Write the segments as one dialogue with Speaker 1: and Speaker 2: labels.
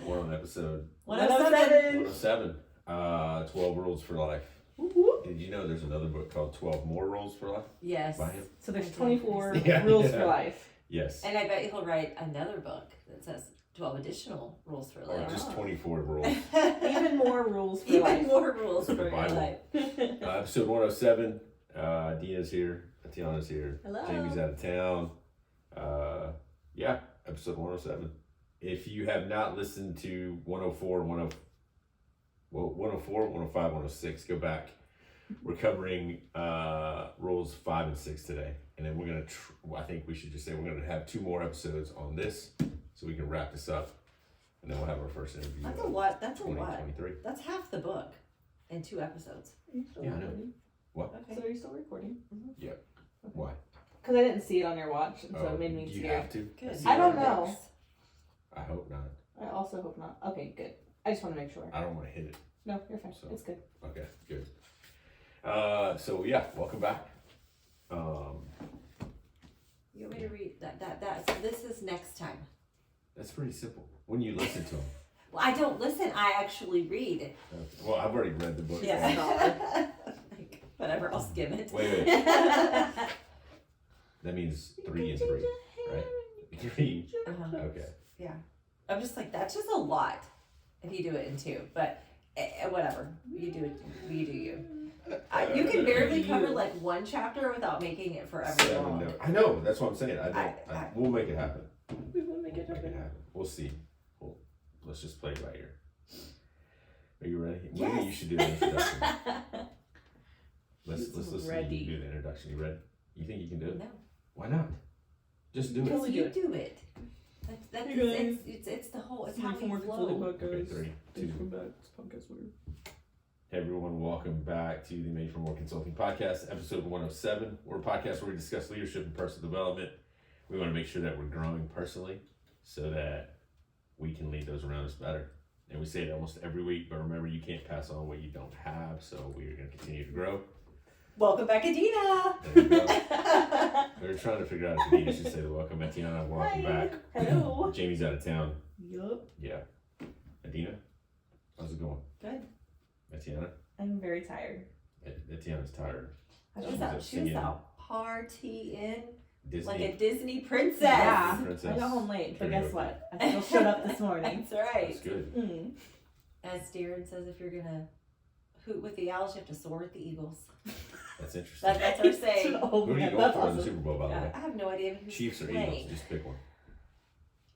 Speaker 1: We're on episode
Speaker 2: 107.
Speaker 1: 107. 12 Rules for Life.
Speaker 2: Woo-hoo.
Speaker 1: Did you know there's another book called 12 More Rules for Life?
Speaker 3: Yes.
Speaker 1: By him?
Speaker 2: So there's 24
Speaker 1: Yeah.
Speaker 2: rules for life.
Speaker 1: Yes.
Speaker 3: And I bet he'll write another book that says 12 additional rules for
Speaker 1: Or
Speaker 3: life.
Speaker 1: just 24 rules.
Speaker 2: Even more rules for
Speaker 3: Even
Speaker 2: life.
Speaker 3: more rules
Speaker 1: Like
Speaker 3: for
Speaker 1: a
Speaker 3: your
Speaker 1: Bible.
Speaker 3: life.
Speaker 1: Episode 107. Dina's here. Tatiana's here.
Speaker 3: Hello.
Speaker 1: Jamie's out of town. Yeah, episode 107. If you have not listened to 104, 105, 106, go back. We're covering rules 5 and 6 today. And then we're going to, I think we should just say we're going to have 2 more episodes on this so we can wrap this up. And then we'll have our first interview.
Speaker 3: That's a lot. That's a lot.
Speaker 1: 2023.
Speaker 3: That's half the book in 2 episodes.
Speaker 2: Are you still
Speaker 1: Yeah, I know.
Speaker 2: recording?
Speaker 1: What?
Speaker 3: Okay.
Speaker 2: So are you still recording?
Speaker 1: Why?
Speaker 2: Because I didn't see it on your watch, and so
Speaker 1: Oh,
Speaker 2: it made me
Speaker 1: do you
Speaker 2: scared.
Speaker 1: have to?
Speaker 3: Good.
Speaker 1: see
Speaker 2: I don't
Speaker 1: it.
Speaker 2: know.
Speaker 1: I hope not.
Speaker 2: I also hope not. Okay, good. I just want to make sure.
Speaker 1: I don't want to hit it.
Speaker 2: No, you're fine.
Speaker 1: So-
Speaker 2: It's good.
Speaker 1: Okay, good. So yeah, welcome back.
Speaker 3: You want me to read that? So this is next time.
Speaker 1: That's pretty simple when you listen to them.
Speaker 3: Well, I don't listen. I actually read.
Speaker 1: Well, I've already read the book.
Speaker 3: Yeah. Like, whatever. I'll skim it.
Speaker 1: Wait. That means 3 and 3, right? 3.
Speaker 3: Uh-huh.
Speaker 1: Okay.
Speaker 3: Yeah. I'm just like, that's just a lot if you do it in 2. But whatever. You do it. You do you. You can barely cover like 1 chapter without making it forever
Speaker 1: 7,
Speaker 3: long.
Speaker 1: no. I know. That's what I'm saying.
Speaker 3: I-
Speaker 1: We'll make it happen.
Speaker 2: We will make it
Speaker 1: We'll make it
Speaker 2: happen.
Speaker 1: happen. We'll see. Let's just play it by ear. Are you ready?
Speaker 3: Yes.
Speaker 1: Maybe you should do the introduction. Let's
Speaker 2: He's
Speaker 1: listen to
Speaker 2: ready.
Speaker 1: you do the introduction. You ready? You think you can do it?
Speaker 3: No.
Speaker 1: Why not? Just do it.
Speaker 3: Because
Speaker 2: we
Speaker 3: you
Speaker 2: do it.
Speaker 3: do it. That's
Speaker 2: Hey, guys.
Speaker 3: it's the whole, it's how
Speaker 2: From
Speaker 3: you
Speaker 2: Work Consulting
Speaker 3: flow.
Speaker 1: Okay,
Speaker 2: Podcast.
Speaker 1: 3, 2.
Speaker 2: Thanks for back. This podcast weird.
Speaker 1: Hey everyone, welcome back to the Made for More Consulting Podcast, episode 107. We're a podcast where we discuss leadership and personal development. We want to make sure that we're growing personally so that we can lead those around us better. And we say it almost every week, but remember, you can't pass on what you don't have, so we are going to continue to grow.
Speaker 3: Welcome back, Adina.
Speaker 1: There we go. We were trying to figure out if Adina should say the welcome. Atiana, welcome
Speaker 2: Hi.
Speaker 1: back.
Speaker 2: Hello.
Speaker 1: Jamie's out of town.
Speaker 2: Yup.
Speaker 1: Yeah. Adina, how's it going?
Speaker 3: Good.
Speaker 1: Atiana?
Speaker 2: I'm very tired.
Speaker 1: Atiana's tired.
Speaker 3: She was out partying
Speaker 1: Disney.
Speaker 3: like a Disney princess.
Speaker 2: Yeah.
Speaker 1: Princess.
Speaker 2: I got home late, but
Speaker 1: Karaoke.
Speaker 2: guess what? I still showed up this morning.
Speaker 3: That's right.
Speaker 1: That's good.
Speaker 2: Mm.
Speaker 3: As Darren says, if you're gonna hoot with the owls, you have to soar with the eagles.
Speaker 1: That's interesting.
Speaker 3: That's our saying.
Speaker 2: Oh,
Speaker 1: Who are you
Speaker 2: man,
Speaker 1: going
Speaker 2: that's
Speaker 1: for in the
Speaker 2: awesome.
Speaker 1: Super Bowl, by the way?
Speaker 3: I have no idea who's
Speaker 1: Chiefs or
Speaker 3: playing.
Speaker 1: Eagles? Just pick one.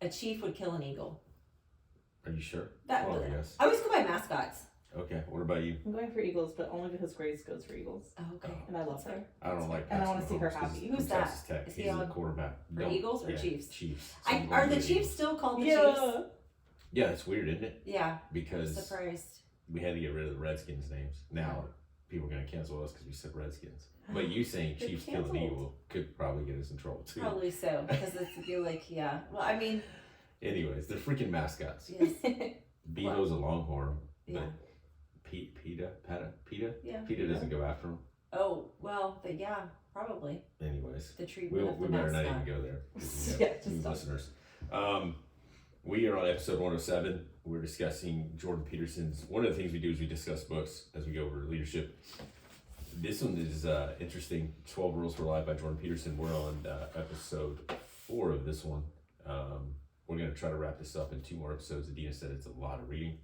Speaker 3: A chief would kill an eagle.
Speaker 1: Are you sure?
Speaker 3: That-
Speaker 1: Well, yes.
Speaker 3: I always go by mascots.
Speaker 1: Okay. What about you?
Speaker 2: I'm going for Eagles, but only because Grace goes for Eagles.
Speaker 3: Oh, okay.
Speaker 2: And I love
Speaker 3: That's
Speaker 2: her.
Speaker 1: I don't like.
Speaker 2: And I wanna
Speaker 1: Patrick
Speaker 2: see her
Speaker 1: Mahomes 'cause
Speaker 2: happy.
Speaker 1: he's
Speaker 3: Who's
Speaker 1: from
Speaker 3: that?
Speaker 1: Texas Tech.
Speaker 3: Is he
Speaker 1: He's a
Speaker 3: on
Speaker 1: quarterback.
Speaker 3: for
Speaker 1: No.
Speaker 3: Eagles or
Speaker 1: Yeah,
Speaker 3: Chiefs?
Speaker 1: Chiefs. So I'm
Speaker 3: Are
Speaker 1: going
Speaker 3: the
Speaker 1: to
Speaker 3: Chiefs
Speaker 1: Eagles.
Speaker 3: still called the
Speaker 2: Yeah.
Speaker 3: Chiefs?
Speaker 1: Yeah, it's weird, isn't it?
Speaker 3: Yeah.
Speaker 1: Because
Speaker 3: Surprised.
Speaker 1: we had to get rid of the Redskins names. Now people are going to cancel us because we said Redskins. But you saying
Speaker 3: They're
Speaker 1: Chiefs kill an
Speaker 3: canceled.
Speaker 1: Eagle could probably get us in trouble too.
Speaker 3: Probably so, because you're like, yeah. Well, I mean,
Speaker 1: Anyways, they're freaking mascots.
Speaker 3: yes.
Speaker 1: Bevo's a Longhorn.
Speaker 3: Yeah.
Speaker 1: But PETA
Speaker 3: Yeah.
Speaker 1: PETA doesn't go after them.
Speaker 3: Oh, well, yeah, probably.
Speaker 1: Anyways.
Speaker 3: The treatment of
Speaker 1: We
Speaker 3: the
Speaker 1: better not even
Speaker 3: mascot.
Speaker 1: go there. because we
Speaker 2: Yeah,
Speaker 1: have
Speaker 2: just
Speaker 1: new
Speaker 2: stop.
Speaker 1: listeners. We are on episode 107. We're discussing Jordan Peterson's. One of the things we do is we discuss books as we go over leadership. This one is interesting. 12 Rules for Life by Jordan Peterson. We're on episode 4 of this one. We're going to try to wrap this up in 2 more episodes. Adina said it's a lot of reading,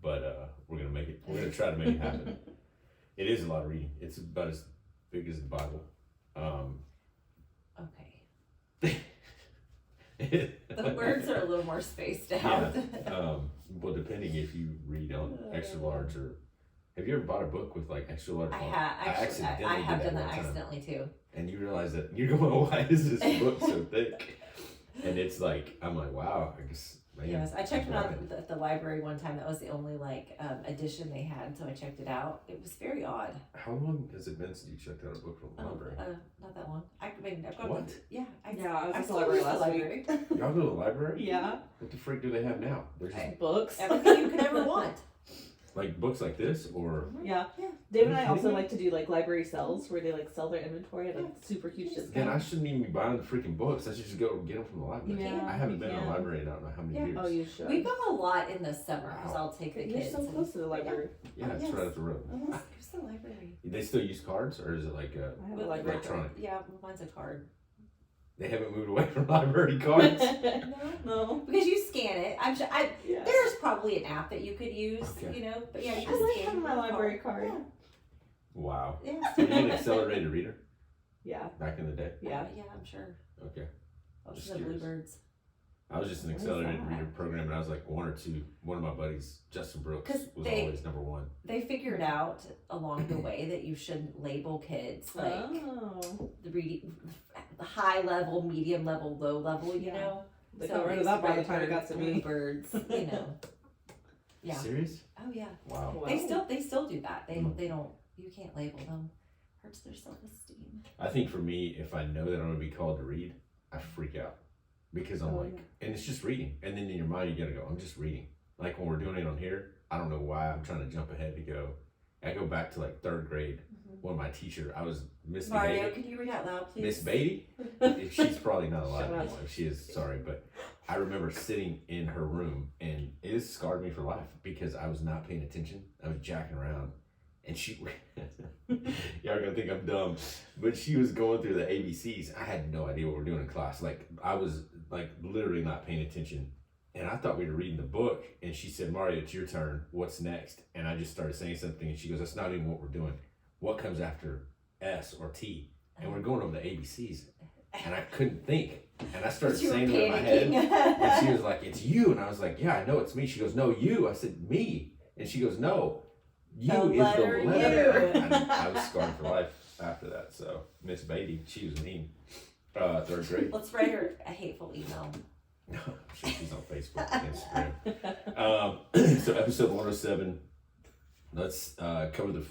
Speaker 1: but we're going to make it. We're going to try to make it happen. It is a lot of reading. It's about as big as the Bible.
Speaker 3: Okay. The words are a little more spaced out.
Speaker 1: Well, depending if you read on extra large or have you ever bought a book with like extra large?
Speaker 3: I
Speaker 1: font?
Speaker 3: have actually.
Speaker 1: accidentally
Speaker 3: I
Speaker 1: did
Speaker 3: have done
Speaker 1: one
Speaker 3: that
Speaker 1: time.
Speaker 3: accidentally too.
Speaker 1: And you realize that you're going, why is this book so thick? And it's like, I'm like, wow, I guess. Man,
Speaker 3: Yes, I checked it
Speaker 1: that's
Speaker 3: out
Speaker 1: rapid.
Speaker 3: at the library one time. That was the only edition they had, so I checked it out. It was very odd.
Speaker 1: How long has it been since you checked out a book from the library?
Speaker 3: Not that long. I mean, I've gone.
Speaker 1: What?
Speaker 3: Yeah,
Speaker 2: Yeah, I was
Speaker 3: I'm
Speaker 2: at the
Speaker 3: still
Speaker 2: library
Speaker 3: at the
Speaker 2: last
Speaker 3: library.
Speaker 1: Y'all go to the library?
Speaker 2: Yeah.
Speaker 1: What the freak do they have now? There's just,
Speaker 2: Books.
Speaker 3: Everything you could ever want.
Speaker 1: Like books like this, or
Speaker 2: Yeah.
Speaker 3: Yeah.
Speaker 2: Dave and
Speaker 1: Are
Speaker 2: I
Speaker 1: you
Speaker 2: also
Speaker 1: kidding me?
Speaker 2: like to do like library sales where they like sell their inventory at like super huge
Speaker 1: then I
Speaker 2: discount.
Speaker 1: shouldn't even be buying the freaking books. I should just go get them from the library.
Speaker 2: Yeah,
Speaker 1: I haven't been in
Speaker 2: yeah.
Speaker 1: a library in I don't know how many
Speaker 3: Yeah.
Speaker 1: years.
Speaker 2: Oh, you should.
Speaker 3: We go a lot in the summer because
Speaker 1: Wow.
Speaker 3: I'll take the
Speaker 2: You're
Speaker 3: kids.
Speaker 2: so
Speaker 3: and-
Speaker 2: close to the library.
Speaker 1: Yeah,
Speaker 3: Oh,
Speaker 1: it's
Speaker 3: yes.
Speaker 1: right up the road.
Speaker 3: Who's the library?
Speaker 1: They still use cards, or is it like
Speaker 2: I have a
Speaker 3: Well,
Speaker 2: library
Speaker 1: electronic?
Speaker 3: Yeah, mine's a card.
Speaker 1: They haven't moved away from library cards.
Speaker 2: card.
Speaker 3: No.
Speaker 2: No.
Speaker 3: Because you scan it. I'm sure.
Speaker 2: Yeah.
Speaker 3: There's probably an app that you could use.
Speaker 1: Okay.
Speaker 3: You know, but yeah, you
Speaker 2: I
Speaker 3: can
Speaker 2: like
Speaker 3: scan
Speaker 2: having my
Speaker 3: your
Speaker 2: library card.
Speaker 1: Wow.
Speaker 3: Yeah.
Speaker 1: Were you an accelerated reader
Speaker 2: Yeah.
Speaker 1: back in the day?
Speaker 2: Yeah.
Speaker 3: Yeah, I'm sure.
Speaker 1: Okay.
Speaker 3: Those
Speaker 1: Just
Speaker 3: are the
Speaker 1: curious.
Speaker 3: bluebirds.
Speaker 1: I was just an
Speaker 2: What is
Speaker 1: accelerated
Speaker 2: that?
Speaker 1: reader program, and I was like one or two. One of my buddies, Justin Brooks,
Speaker 3: 'Cause
Speaker 1: was
Speaker 3: they-
Speaker 1: always number one.
Speaker 3: They figured out along the way that you shouldn't label kids like
Speaker 2: Oh.
Speaker 3: the reading, the high level, medium level, low level. You
Speaker 2: Yeah.
Speaker 3: know.
Speaker 2: They
Speaker 3: So
Speaker 2: got rid of
Speaker 3: it's
Speaker 2: that by the
Speaker 3: red
Speaker 2: time it got
Speaker 3: birds,
Speaker 2: to me.
Speaker 3: bluebirds. You know. Yeah.
Speaker 1: Serious?
Speaker 3: Oh yeah.
Speaker 1: Wow.
Speaker 2: Wow.
Speaker 3: They still do that. They
Speaker 1: Mm.
Speaker 3: they don't. You can't label them. Hurts their self esteem.
Speaker 1: I think for me, if I know that I'm gonna be called to read, I freak out because I'm
Speaker 2: Oh,
Speaker 1: like, and it's just reading, and then in your mind you gotta go, I'm just reading. Like when we're doing it on here, I don't know why I'm trying to jump ahead to go. I go back to like third grade. One of my teacher, I was Miss
Speaker 3: Mario,
Speaker 1: Beatty.
Speaker 3: can you read out loud, please?
Speaker 1: Miss Beatty. If she's probably not alive
Speaker 2: Shut up.
Speaker 1: anymore. If she is, sorry, but I remember sitting in her room, and it has scarred me for life because I was not paying attention. I was jacking around, and she, y'all are gonna think I'm dumb, but she was going through the ABCs. I had no idea what we're doing in class. Like I was like literally not paying attention, and I thought we were reading the book. And she said, "Mario, it's your turn. What's next?" And I just started saying something, and she goes, "That's not even what we're doing. What comes after S or T?" And we're going over the ABCs, and I couldn't think, and I started
Speaker 3: You were
Speaker 1: saying it in my head. And she
Speaker 3: panicking.
Speaker 1: was like, "It's you," and I was like, "Yeah, I know it's me." She goes, "No, you." I said, "Me," and she goes, "No, you
Speaker 3: The
Speaker 1: is
Speaker 3: letter
Speaker 1: the letter."
Speaker 2: U.
Speaker 1: And I was scarred for life after that. So Miss Beatty, she was mean. Third grade.
Speaker 3: Let's write her a hateful email.
Speaker 1: No, I'm sure she's on Facebook, Instagram. So episode 107. Let's cover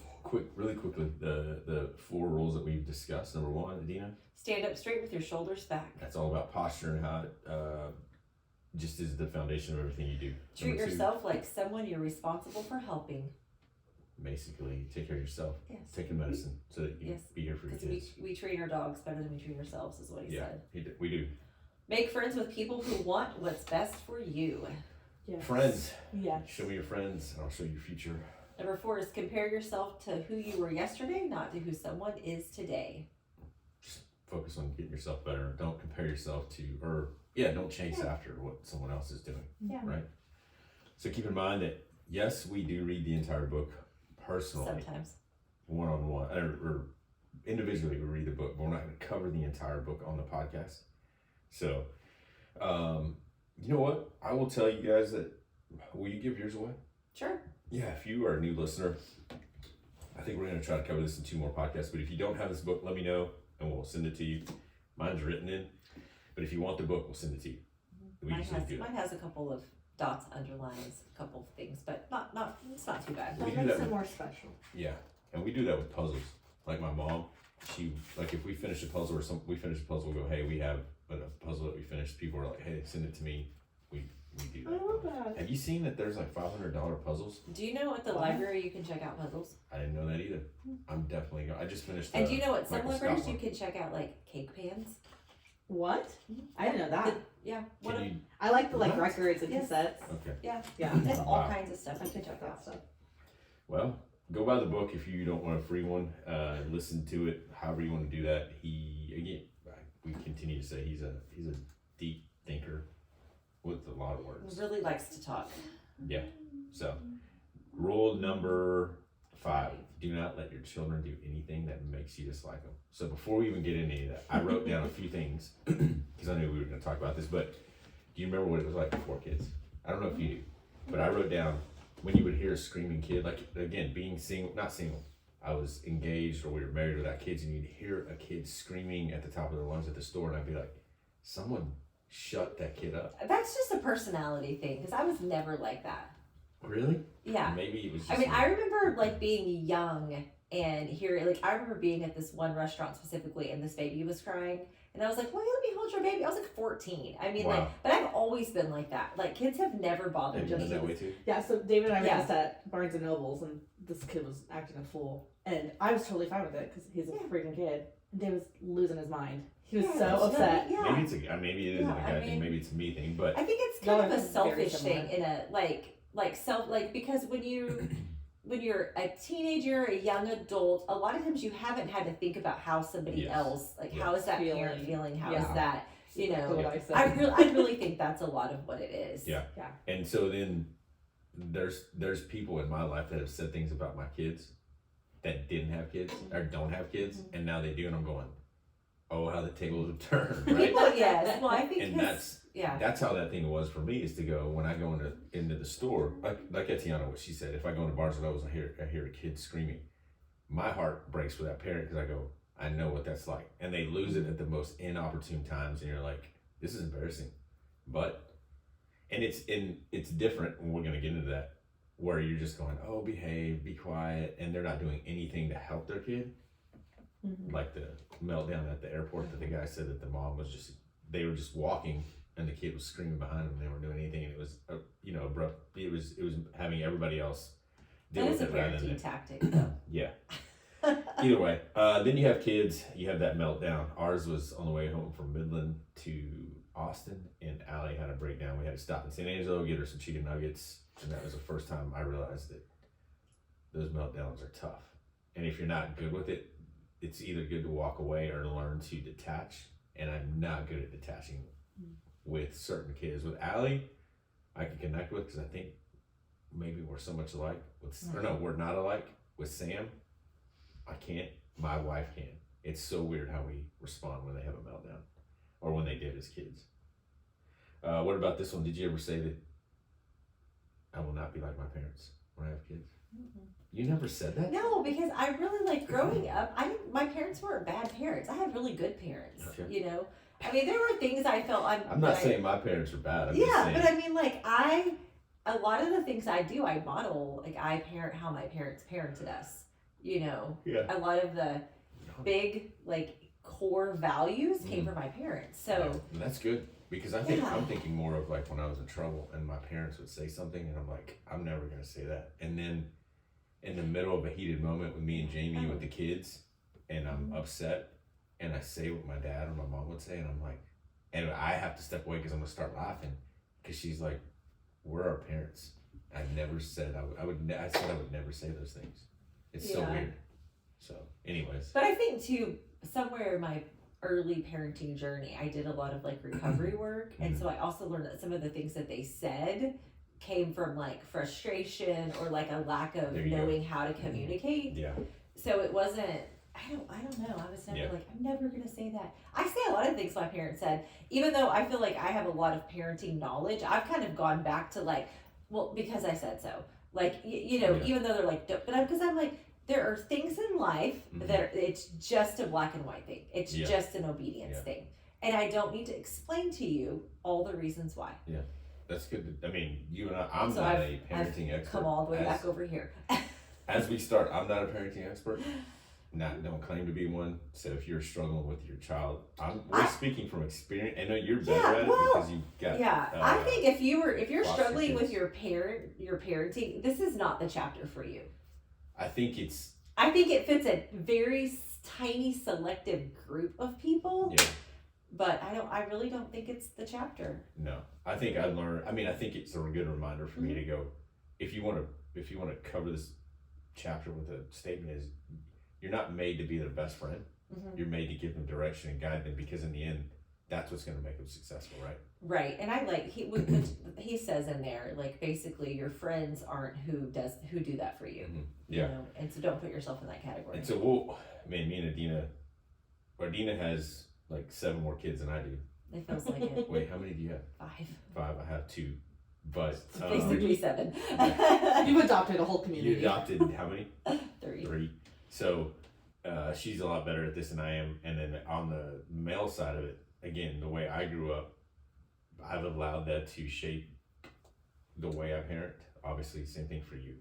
Speaker 1: really quickly the 4 rules that we've discussed. Number 1, Adina.
Speaker 3: Stand up straight with your shoulders back.
Speaker 1: That's all about posture and how it just is the foundation of everything you do.
Speaker 3: Treat
Speaker 1: Number 2,
Speaker 3: yourself like someone you're responsible for helping.
Speaker 1: basically take care of yourself.
Speaker 3: Yes.
Speaker 1: Take your medicine so that you
Speaker 3: Yes.
Speaker 1: be here for your
Speaker 3: Because we,
Speaker 1: kids.
Speaker 3: we treat our dogs better than we treat ourselves, is what he
Speaker 1: Yeah,
Speaker 3: said.
Speaker 1: we do.
Speaker 3: Make friends with people who want what's best for you.
Speaker 2: Yes.
Speaker 1: Friends,
Speaker 2: Yes.
Speaker 1: show me your friends, and I'll show you your future.
Speaker 3: Number 4 is compare yourself to who you were yesterday, not to who someone is today.
Speaker 1: Just focus on getting yourself better. Don't compare yourself to, don't chase after what someone else is doing.
Speaker 3: Yeah.
Speaker 1: Right? So keep in mind that, yes, we do read the entire book personally,
Speaker 3: Sometimes.
Speaker 1: one-on-one, or individually we read the book, but we're not going to cover the entire book on the podcast. So, you know what? I will tell you guys that, will you give yours away?
Speaker 3: Sure.
Speaker 1: Yeah, if you are a new listener, I think we're going to try to cover this in 2 more podcasts, but if you don't have this book, let me know, and we'll send it to you. Mine's written in, but if you want the book, we'll send it to you. We
Speaker 3: Mine
Speaker 1: usually do that.
Speaker 3: mine has a couple of dots, underlines, a couple of things, but it's not too bad.
Speaker 1: We
Speaker 2: That
Speaker 1: do
Speaker 2: makes
Speaker 1: that
Speaker 2: it more special.
Speaker 1: Yeah, and we do that with puzzles. Like my mom, she, like if we finish a puzzle or we finish a puzzle, we'll go, hey, we have a puzzle that we finished. People are like, hey, send it to me. We do
Speaker 2: I love
Speaker 1: that.
Speaker 2: that.
Speaker 1: Have you seen that there's like $500 puzzles?
Speaker 3: Do you know at the
Speaker 2: What?
Speaker 3: library you can check out puzzles?
Speaker 1: I didn't know that either. I'm definitely going. I just finished.
Speaker 3: And do you know at some
Speaker 1: Michael
Speaker 3: libraries
Speaker 1: Scott
Speaker 3: you
Speaker 1: one.
Speaker 3: can check out like cake pans?
Speaker 2: What? I didn't know that.
Speaker 3: The- yeah. What
Speaker 1: Can
Speaker 3: a-
Speaker 1: you?
Speaker 2: I like the like
Speaker 1: What?
Speaker 2: records and
Speaker 3: Yes.
Speaker 2: cassettes.
Speaker 1: Okay.
Speaker 3: yeah.
Speaker 2: Yeah.
Speaker 3: There's all
Speaker 1: Wow.
Speaker 3: kinds of stuff
Speaker 2: I
Speaker 3: you
Speaker 2: can
Speaker 3: can
Speaker 2: check
Speaker 3: check
Speaker 2: that
Speaker 3: out.
Speaker 2: stuff.
Speaker 1: Well, go buy the book if you don't want a free one. Listen to it, however you want to do that. We continue to say he's a deep thinker with a lot of words.
Speaker 3: Really likes to talk.
Speaker 1: Yeah. So, rule number 5: do not let your children do anything that makes you dislike them. So before we even get into any of that, I wrote down a few things because I knew we were going to talk about this. But do you remember what it was like before kids? I don't know if you do, but I wrote down when you would hear a screaming kid, like again, being single, not single. I was engaged or we were married without kids, and you'd hear a kid screaming at the top of their lungs at the store, and I'd be like, someone shut that kid up.
Speaker 3: That's just a personality thing because I was never like that.
Speaker 1: Really?
Speaker 3: Yeah.
Speaker 1: Maybe it was just
Speaker 3: I mean, I remember like being young and hear like I remember being at this one restaurant specifically, and this baby was crying, and I was like, "Well, let me hold your baby." I was like 14. I mean,
Speaker 1: Wow.
Speaker 3: like, but I've always been like that. Like kids have never bothered
Speaker 1: Have you
Speaker 3: me.
Speaker 1: been that way too?
Speaker 2: Yeah, so David and I were
Speaker 3: Yeah.
Speaker 2: just at Barnes and Nobles, and this kid was acting a fool, and I was totally fine with it because he's a
Speaker 3: Yeah.
Speaker 2: freaking kid. And Dave was losing his mind. He was
Speaker 3: Yeah,
Speaker 2: so
Speaker 3: it's
Speaker 2: upset.
Speaker 3: Yeah.
Speaker 1: Maybe it's maybe it isn't
Speaker 3: Yeah,
Speaker 1: a
Speaker 3: I
Speaker 1: guy thing.
Speaker 3: mean-
Speaker 1: Maybe it's a me thing. But
Speaker 3: I think it's
Speaker 2: Y'all
Speaker 3: kind of
Speaker 2: are
Speaker 3: a
Speaker 2: very
Speaker 3: selfish
Speaker 2: similar.
Speaker 3: thing in a like self like because when you're a teenager, a young adult, a lot of times you haven't had to think about how somebody
Speaker 1: Yes.
Speaker 3: else like
Speaker 1: Yes.
Speaker 3: how is that parent
Speaker 2: Feeling.
Speaker 3: feeling? How is
Speaker 2: Yeah.
Speaker 3: that you
Speaker 2: Exactly
Speaker 3: know?
Speaker 2: what I said.
Speaker 3: I really think that's a lot of what it is.
Speaker 1: Yeah. And so then there's people in my life that have said things about my kids that didn't have kids or don't have kids, and now they do, and I'm going, oh, how the tables have turned, right?
Speaker 3: People, yes. Well, I think
Speaker 1: And
Speaker 3: his- yeah.
Speaker 1: That's how that thing was for me, is to go when I go into the store, like Etiana, what she said, if I go into Barnes and Nobles and I hear a kid screaming, my heart breaks for that parent because I go, I know what that's like, and they lose it at the most inopportune times, and you're like, this is embarrassing, and it's different, and we're gonna get into that, where you're just going, oh, behave, be quiet, and they're not doing anything to help their kid,
Speaker 3: Mhm.
Speaker 1: like the meltdown at the airport that the guy said that the mom was they were just walking and the kid was screaming behind them and they weren't doing anything, and it was abrupt. It was having everybody else deal
Speaker 3: That is
Speaker 1: with
Speaker 3: a
Speaker 1: it rather
Speaker 3: parenting
Speaker 1: than
Speaker 3: tactic, though.
Speaker 1: yeah. Either way, then you have kids, you have that meltdown. Ours was on the way home from Midland to Austin, and Allie had a breakdown. We had to stop in San Angelo, get her some chicken nuggets, and that was the first time I realized that those meltdowns are tough. And if you're not good with it, it's either good to walk away or learn to detach. And I'm not good at detaching with certain kids. With Allie, I can connect with because I think maybe we're so much alike. Or no, we're not alike. With Sam, I can't. My wife can. It's so weird how we respond when they have a meltdown, or when they did as kids. What about this one? Did you ever say that I will not be like my parents when I have kids? You never said that?
Speaker 3: No, because I really like growing up. My parents weren't bad parents. I had really good parents.
Speaker 1: Okay.
Speaker 3: You know, I mean, there were things I felt.
Speaker 1: I'm not saying my parents are bad. I'm just
Speaker 3: Yeah,
Speaker 1: saying,
Speaker 3: but I mean, like a lot of the things I do, I model. Like I parent how my parents parented us. You know,
Speaker 1: yeah.
Speaker 3: a lot of the big like core values came from my parents. So
Speaker 1: Yeah, that's good, because I think
Speaker 3: Yeah.
Speaker 1: I'm thinking more of like when I was in trouble and my parents would say something and I'm like, I'm never gonna say that. And then in the middle of a heated moment with me and Jamie with the kids, and I'm upset, and I say what my dad or my mom would say, and I'm like, and I have to step away because I'm gonna start laughing, because she's like, we're our parents. I never said I said I would never say those things. It's so
Speaker 3: Yeah.
Speaker 1: weird. So, anyways,
Speaker 3: But I think too, somewhere in my early parenting journey, I did a lot of like recovery work. And so I also learned that some of the things that they said came from like frustration or like a lack of
Speaker 1: There you go.
Speaker 3: knowing how to communicate.
Speaker 1: yeah,
Speaker 3: So it wasn't, I don't know. I was never
Speaker 1: Yeah.
Speaker 3: like, I'm never going to say that. I say a lot of things my parents said, even though I feel like I have a lot of parenting knowledge. I've kind of gone back to like, well, because I said so. Like, you know,
Speaker 1: Yeah.
Speaker 3: even though they're like, don't, but because I'm like, there are things in life that it's just a black and white thing. It's
Speaker 1: Yeah.
Speaker 3: just an obedience
Speaker 1: Yeah.
Speaker 3: thing. And I don't need to explain to you all the reasons why.
Speaker 1: that's good. I mean, you and I'm
Speaker 3: So
Speaker 1: not
Speaker 3: I've-
Speaker 1: a parenting expert.
Speaker 3: Come all the way
Speaker 1: as,
Speaker 3: back over here.
Speaker 1: As we start, I'm not a parenting expert. Don't claim to be one. So if you're struggling with your child, we're speaking from experience. I know you're better
Speaker 3: Yeah,
Speaker 1: at it
Speaker 3: well,
Speaker 1: because you've got.
Speaker 3: Yeah, I think if you're
Speaker 1: foster
Speaker 3: struggling with
Speaker 1: kids.
Speaker 3: your parenting, this is not the chapter for you.
Speaker 1: I think it's
Speaker 3: I think it fits a very tiny selective group of people,
Speaker 1: yeah.
Speaker 3: but I really don't think it's the chapter.
Speaker 1: No, I think I learned. I mean, I think it's a good reminder for me to go. If you want to cover this chapter with a statement, is you're not made to be their best friend.
Speaker 3: Mhm.
Speaker 1: You're made to give them direction and guide them, because in the end, that's what's going to make them successful, right?
Speaker 3: Right, and I like he says in there, like basically your friends aren't who do that for you.
Speaker 1: Yeah.
Speaker 3: You know? And so don't put yourself in that category.
Speaker 1: And so me and Adina has like 7 more kids than I do.
Speaker 3: It feels like it.
Speaker 1: Wait, how many do you have?
Speaker 3: 5,
Speaker 1: 5. I have 2. But
Speaker 3: basically 7.
Speaker 2: You've adopted a whole
Speaker 1: you
Speaker 2: community.
Speaker 1: adopted how many?
Speaker 3: 3.
Speaker 1: 3. So she's a lot better at this than I am. And then on the male side of it, again, the way I grew up, I've allowed that to shape the way I parent. Obviously, same thing for you.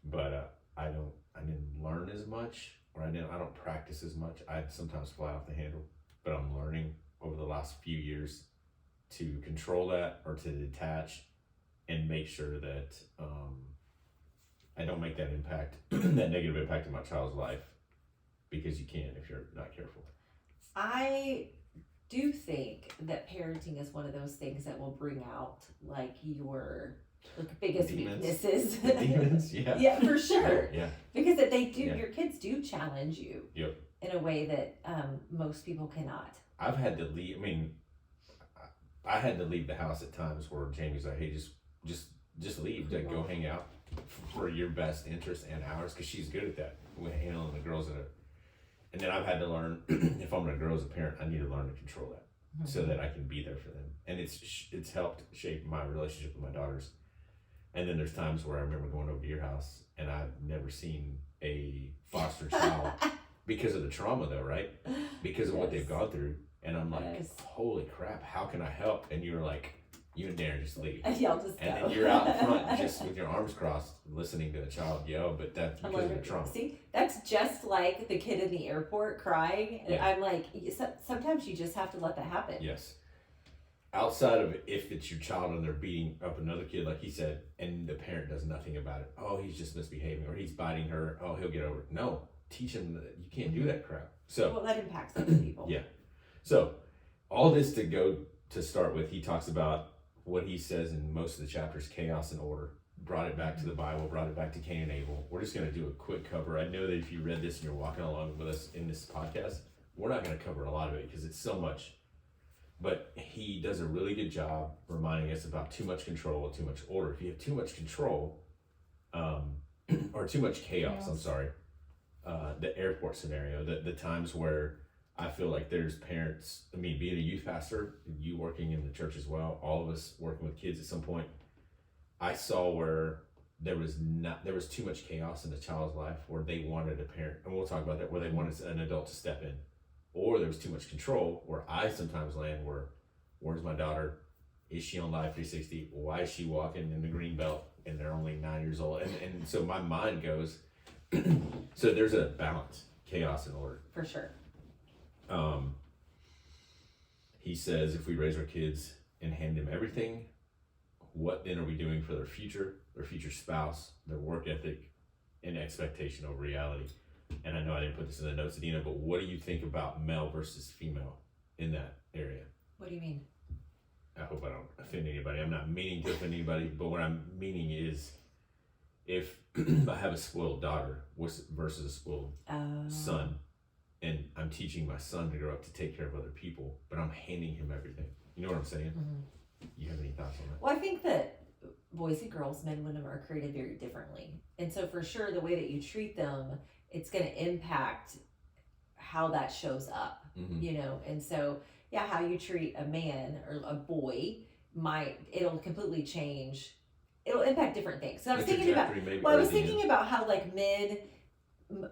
Speaker 1: But I didn't learn as much, or I don't practice as much. I'd sometimes fly off the handle, but I'm learning over the last few years to control that or to detach and make sure that I don't make that impact, that negative impact in my child's life, because you can if you're not careful.
Speaker 3: I do think that parenting is one of those things that will bring out like your biggest
Speaker 1: Demons.
Speaker 3: weaknesses.
Speaker 1: The demons, yeah.
Speaker 3: Yeah, for sure.
Speaker 1: Yeah.
Speaker 3: Because if they do,
Speaker 1: Yeah.
Speaker 3: your kids do challenge you.
Speaker 1: Yep.
Speaker 3: In a way that most people cannot.
Speaker 1: I've had to leave. I mean, I had to leave the house at times where Jamie's like, "Hey, just leave. Like, go hang out for your best interest and ours," because she's good at that with handling the girls in it. And then I've had to learn if I'm gonna grow as a parent, I need to learn to control that so that I can be there for them. And it's helped shape my relationship with my daughters. And then there's times where I remember going over to your house and I've never seen a foster child because of the trauma, though, right? Because of what they've gone through. And I'm like, holy crap, how can I help? And you were like, you and Darren just leave.
Speaker 3: Y'all just
Speaker 1: And
Speaker 3: go.
Speaker 1: then you're out in front just with your arms crossed listening to the child yell, but that's because of the trauma.
Speaker 3: See, that's just like the kid in the airport crying. And
Speaker 1: Yeah.
Speaker 3: I'm like, sometimes you just have to let that happen.
Speaker 1: Yes. Outside of if it's your child and they're beating up another kid, like he said, and the parent does nothing about it. Oh, he's just misbehaving, or he's biting her. Oh, he'll get over it. No, teach him that you can't do that crap. So,
Speaker 3: Well, that impacts other people.
Speaker 1: yeah. So, all this to start with, he talks about what he says in most of the chapters, chaos and order. Brought it back to the Bible, brought it back to Cain and Abel. We're just going to do a quick cover. I know that if you read this and you're walking along with us in this podcast, we're not going to cover a lot of it because it's so much. But he does a really good job reminding us about too much control, too much order. If you have too much control, or too much chaos, I'm sorry, the airport scenario, the times where I feel like there's parents, I mean, being a youth pastor, you working in the church as well, all of us working with kids at some point, I saw where there was too much chaos in the child's life where they wanted a parent, and we'll talk about that, where they wanted an adult to step in. Or there was too much control where I sometimes land where's my daughter? Is she on Live 360? Why is she walking in the green belt and they're only 9 years old? And so my mind goes, so there's a balance, chaos and order.
Speaker 3: For sure.
Speaker 1: He says if we raise our kids and hand them everything, what then are we doing for their future spouse, their work ethic, and expectation over reality? And I know I didn't put this in the notes, Adina, but what do you think about male versus female in that area?
Speaker 3: What do you mean?
Speaker 1: I hope I don't offend anybody. I'm not meaning to offend anybody, but what I'm meaning is if I have a spoiled daughter versus a spoiled son, and I'm teaching my son to grow up to take care of other people, but I'm handing him everything. You know what I'm saying?
Speaker 3: Mm-hmm.
Speaker 1: You have any thoughts on that?
Speaker 3: Well, I think that boys and girls, men and women, are created very differently. And so for sure, the way that you treat them, it's going to impact how that shows up, you know? And so, yeah, how you treat a man or a boy it'll completely change. It'll impact different things. So I was thinking about how like men,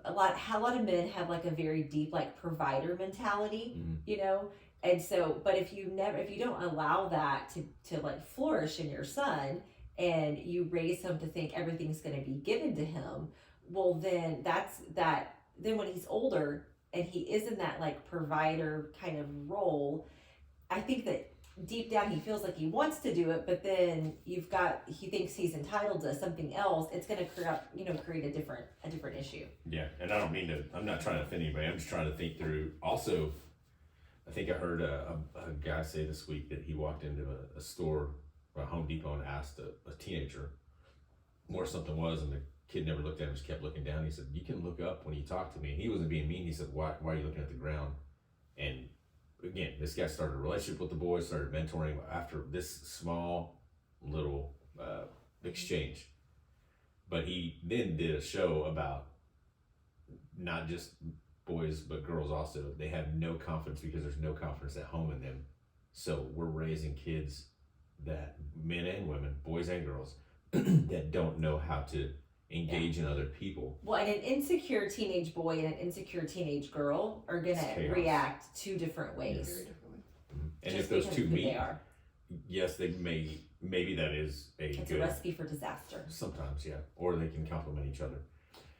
Speaker 3: a lot of men have like a very deep like provider mentality, you know? And so, but if you don't allow that to like flourish in your son, and you raise him to think everything's going to be given to him, well, then then when he's older and he is in that like provider kind of role, I think that deep down he feels like he wants to do it, but then he thinks he's entitled to something else. It's going to create a different issue.
Speaker 1: Yeah, and I'm not trying to offend anybody. I'm just trying to think through. Also, I think I heard a guy say this week that he walked into a store, a Home Depot, and asked a teenager where something was, and the kid never looked at him, just kept looking down. He said, "You can look up when you talk to me." And he wasn't being mean. He said, why are you looking at the ground? And again, this guy started a relationship with the boys, started mentoring after this small little exchange. But he then did a show about not just boys, but girls also. They have no confidence because there's no confidence at home in them. So we're raising kids, that men and women, boys and girls, that don't know how to engage in other people.
Speaker 3: Well, and an insecure teenage boy and an insecure teenage girl are going to react two different ways.
Speaker 2: Very differently.
Speaker 1: And
Speaker 3: Just
Speaker 1: if those
Speaker 3: because
Speaker 1: two
Speaker 3: of who
Speaker 1: meet,
Speaker 3: they are.
Speaker 1: yes, they maybe that is
Speaker 3: It's
Speaker 1: good.
Speaker 3: a recipe for disaster.
Speaker 1: Sometimes, yeah. Or they can complement each other.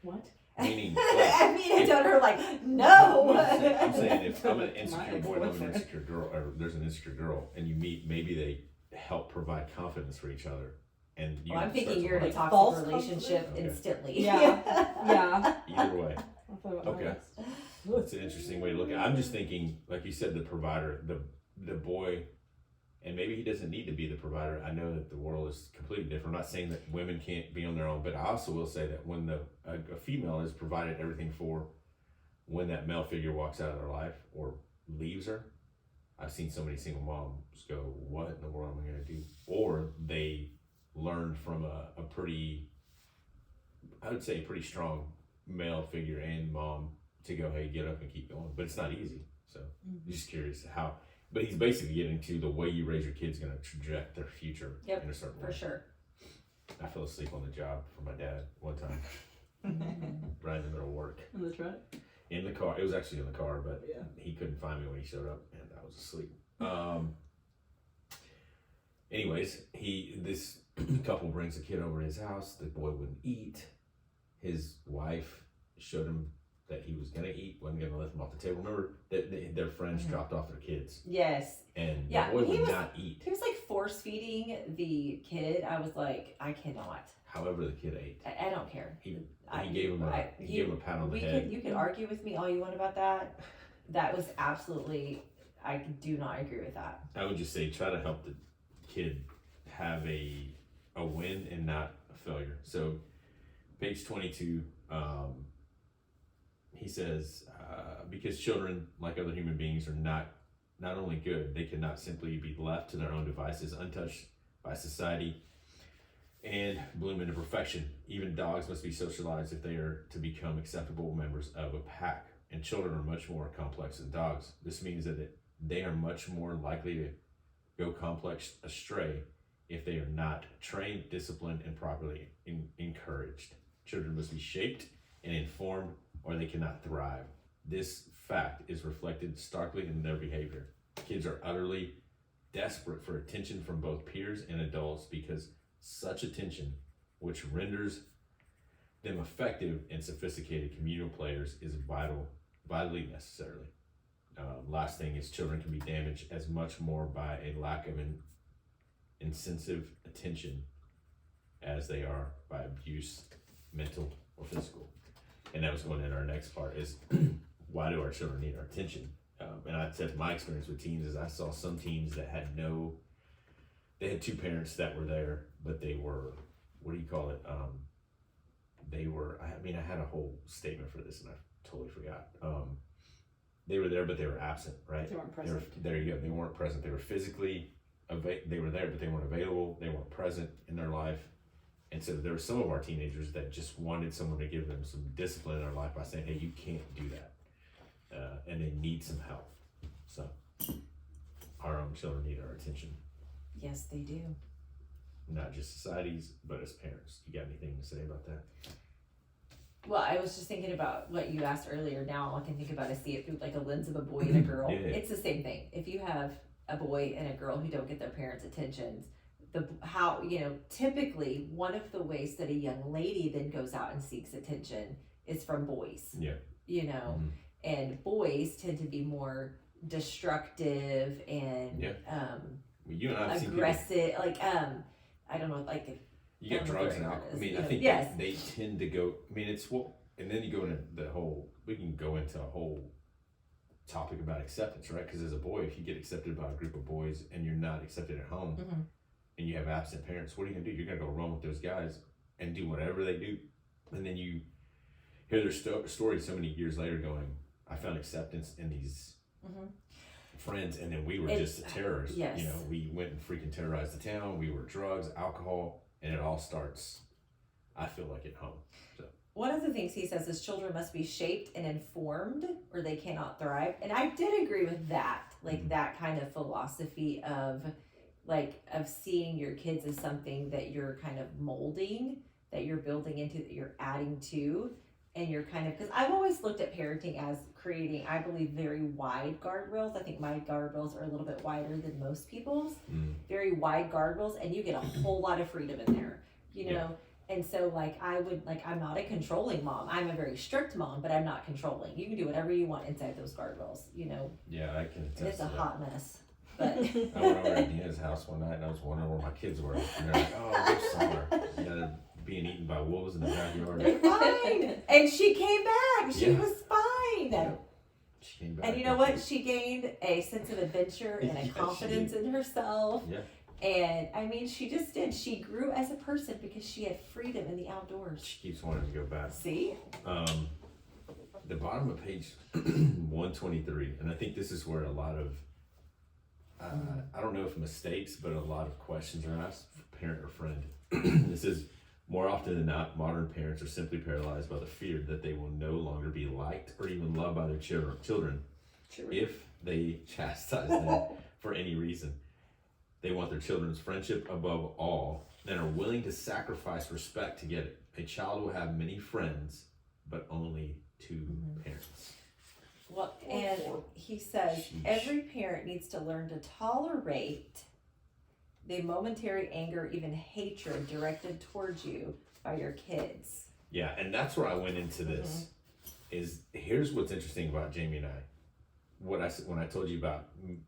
Speaker 2: What?
Speaker 1: Meaning,
Speaker 3: I mean, I told her like, no.
Speaker 1: I'm saying if I'm an
Speaker 2: My
Speaker 1: insecure boy and I'm an
Speaker 2: ex-boyfriend.
Speaker 1: insecure girl, or there's an insecure girl, and you meet, maybe they help provide confidence for each other. And you
Speaker 3: Well, I'm
Speaker 1: start
Speaker 3: thinking
Speaker 1: to
Speaker 3: you're in a
Speaker 1: like-
Speaker 3: toxic
Speaker 2: false
Speaker 3: relationship
Speaker 1: confidence? Okay.
Speaker 3: instantly.
Speaker 2: Yeah. Yeah.
Speaker 1: Either way,
Speaker 2: I thought about
Speaker 1: Okay.
Speaker 2: that.
Speaker 1: it's an interesting way to look at it. I'm just thinking, like you said, the provider, the boy, and maybe he doesn't need to be the provider. I know that the world is completely different. I'm not saying that women can't be on their own, but I also will say that when a female is provided everything for, when that male figure walks out of their life or leaves her, I've seen so many single moms go, what in the world am I going to do? Or they learned from a pretty, I would say, pretty strong male figure and mom to go, hey, get up and keep going. But it's not easy. So I'm just curious how, but he's basically getting to the way you raise your kids going to traject their future
Speaker 3: Yep,
Speaker 1: in a certain
Speaker 3: for
Speaker 1: way.
Speaker 3: sure.
Speaker 1: I fell asleep on the job for my dad one time, right in the middle of work.
Speaker 2: In the truck?
Speaker 1: In the car. It was actually in the car, but
Speaker 2: Yeah.
Speaker 1: he couldn't find me when he showed up, and I was asleep. Anyways, this couple brings a kid over to his house. The boy wouldn't eat. His wife showed him that he was gonna eat, wasn't gonna lift him off the table. Remember that their friends dropped off their kids,
Speaker 3: Yes.
Speaker 1: and
Speaker 3: Yeah,
Speaker 1: the boy
Speaker 3: when he
Speaker 1: would
Speaker 3: was-
Speaker 1: not eat.
Speaker 3: He was like force feeding the kid. I was like, I cannot.
Speaker 1: However, the kid ate.
Speaker 3: I don't care.
Speaker 1: He
Speaker 3: I-
Speaker 1: gave him
Speaker 3: I-
Speaker 1: gave him a pat on the
Speaker 3: We
Speaker 1: head.
Speaker 3: could, you could argue with me all you want about that. That was absolutely, I do not agree with that.
Speaker 1: I would just say try to help the kid have a win and not a failure. So, page 22, he says, because children, like other human beings, are not only good, they cannot simply be left to their own devices, untouched by society, and bloom into perfection. Even dogs must be socialized if they are to become acceptable members of a pack. And children are much more complex than dogs. This means that they are much more likely to go complex astray if they are not trained, disciplined, and properly encouraged. Children must be shaped and informed, or they cannot thrive. This fact is reflected starkly in their behavior. Kids are utterly desperate for attention from both peers and adults because such attention, which renders them effective and sophisticated communal players, is vitally necessary. Last thing is children can be damaged as much more by a lack of insensitive attention as they are by abuse, mental or physical. And that was going in our next part is why do our children need our attention? And I said my experience with teens is I saw some teens that had they had two parents that were there, but they were, what do you call it? I had a whole statement for this and I totally forgot. They were there, but they were absent, right?
Speaker 2: They weren't present.
Speaker 1: There you go. They weren't present. They were physically, they were there, but they weren't available. They weren't present in their life. And so there were some of our teenagers that just wanted someone to give them some discipline in their life by saying, hey, you can't do that. And they need some help. So our own children need our attention,
Speaker 3: Yes, they do.
Speaker 1: not just societies, but as parents. You got anything to say about that?
Speaker 3: Well, I was just thinking about what you asked earlier. Now I can think about it, see it through like a lens of a boy and a girl.
Speaker 1: Yeah.
Speaker 3: It's the same thing. If you have a boy and a girl who don't get their parents' attention, typically one of the ways that a young lady then goes out and seeks attention is from boys.
Speaker 1: Yeah. Mhm.
Speaker 3: And boys tend to be more destructive and
Speaker 1: Yeah. You and I have seen people,
Speaker 3: aggressive. I don't know, like if
Speaker 1: you get
Speaker 3: I don't know
Speaker 1: drugs
Speaker 3: what
Speaker 1: and
Speaker 3: the
Speaker 1: alcohol. I
Speaker 3: word
Speaker 1: mean,
Speaker 3: is,
Speaker 1: I think
Speaker 3: yes.
Speaker 1: they tend to go, it's and then you go into we can go into a whole topic about acceptance, right? Because as a boy, if you get accepted by a group of boys and you're not accepted at home
Speaker 3: Mhm.
Speaker 1: and you have absent parents, what are you gonna do? You're gonna go run with those guys and do whatever they do. And then you hear their stories so many years later going, I found acceptance in these
Speaker 3: Mhm.
Speaker 1: friends, and then we were
Speaker 3: It's-
Speaker 1: just terrorists.
Speaker 3: yes.
Speaker 1: We went and freaking terrorized the town. We were drugs, alcohol, and it all starts, I feel like, at home. So
Speaker 3: One of the things he says is children must be shaped and informed or they cannot thrive. And I did agree with that,
Speaker 1: Mhm.
Speaker 3: that kind of philosophy of seeing your kids as something that you're kind of molding, that you're building into, that you're adding to. And you're kind of, because I've always looked at parenting as creating, I believe, very wide guardrails. I think my guardrails are a little bit wider than most people's. Very wide guardrails, and you get a whole lot of freedom in there.
Speaker 1: Yeah.
Speaker 3: And so like I would like I'm not a controlling mom. I'm a very strict mom, but I'm not controlling. You can do whatever you want inside those guardrails, you know.
Speaker 1: Yeah, I can attest
Speaker 3: It's a
Speaker 1: to that.
Speaker 3: hot mess. But
Speaker 1: I went over to Dina's house one night and I was wondering where my kids were. And they're like, oh, they're somewhere. Yeah, they're being eaten by wolves in the backyard.
Speaker 3: they're fine. And she came back. She
Speaker 1: Yeah.
Speaker 3: was fine.
Speaker 1: Yeah. She came back.
Speaker 3: And you know what? She gained a sense of adventure and a
Speaker 1: Yes, she
Speaker 3: confidence in herself.
Speaker 1: Yeah.
Speaker 3: And I mean, she just did. She grew as a person because she had freedom in the outdoors.
Speaker 1: She keeps wanting to go back.
Speaker 3: See?
Speaker 1: The bottom of page 123, and I think this is where a lot of, I don't know if mistakes, but a lot of questions are asked, parent or friend. This is, more often than not, modern parents are simply paralyzed by the fear that they will no longer be liked or even loved by their children if they chastise them for any reason. They want their children's friendship above all and are willing to sacrifice respect to get it. A child will have many friends, but only two parents.
Speaker 3: Well, and he says
Speaker 1: Sheesh.
Speaker 3: every parent needs to learn to tolerate the momentary anger, even hatred directed towards you by your kids.
Speaker 1: Yeah, and that's where I went into this. Is here's what's interesting about Jamie and I. What I said when I told you about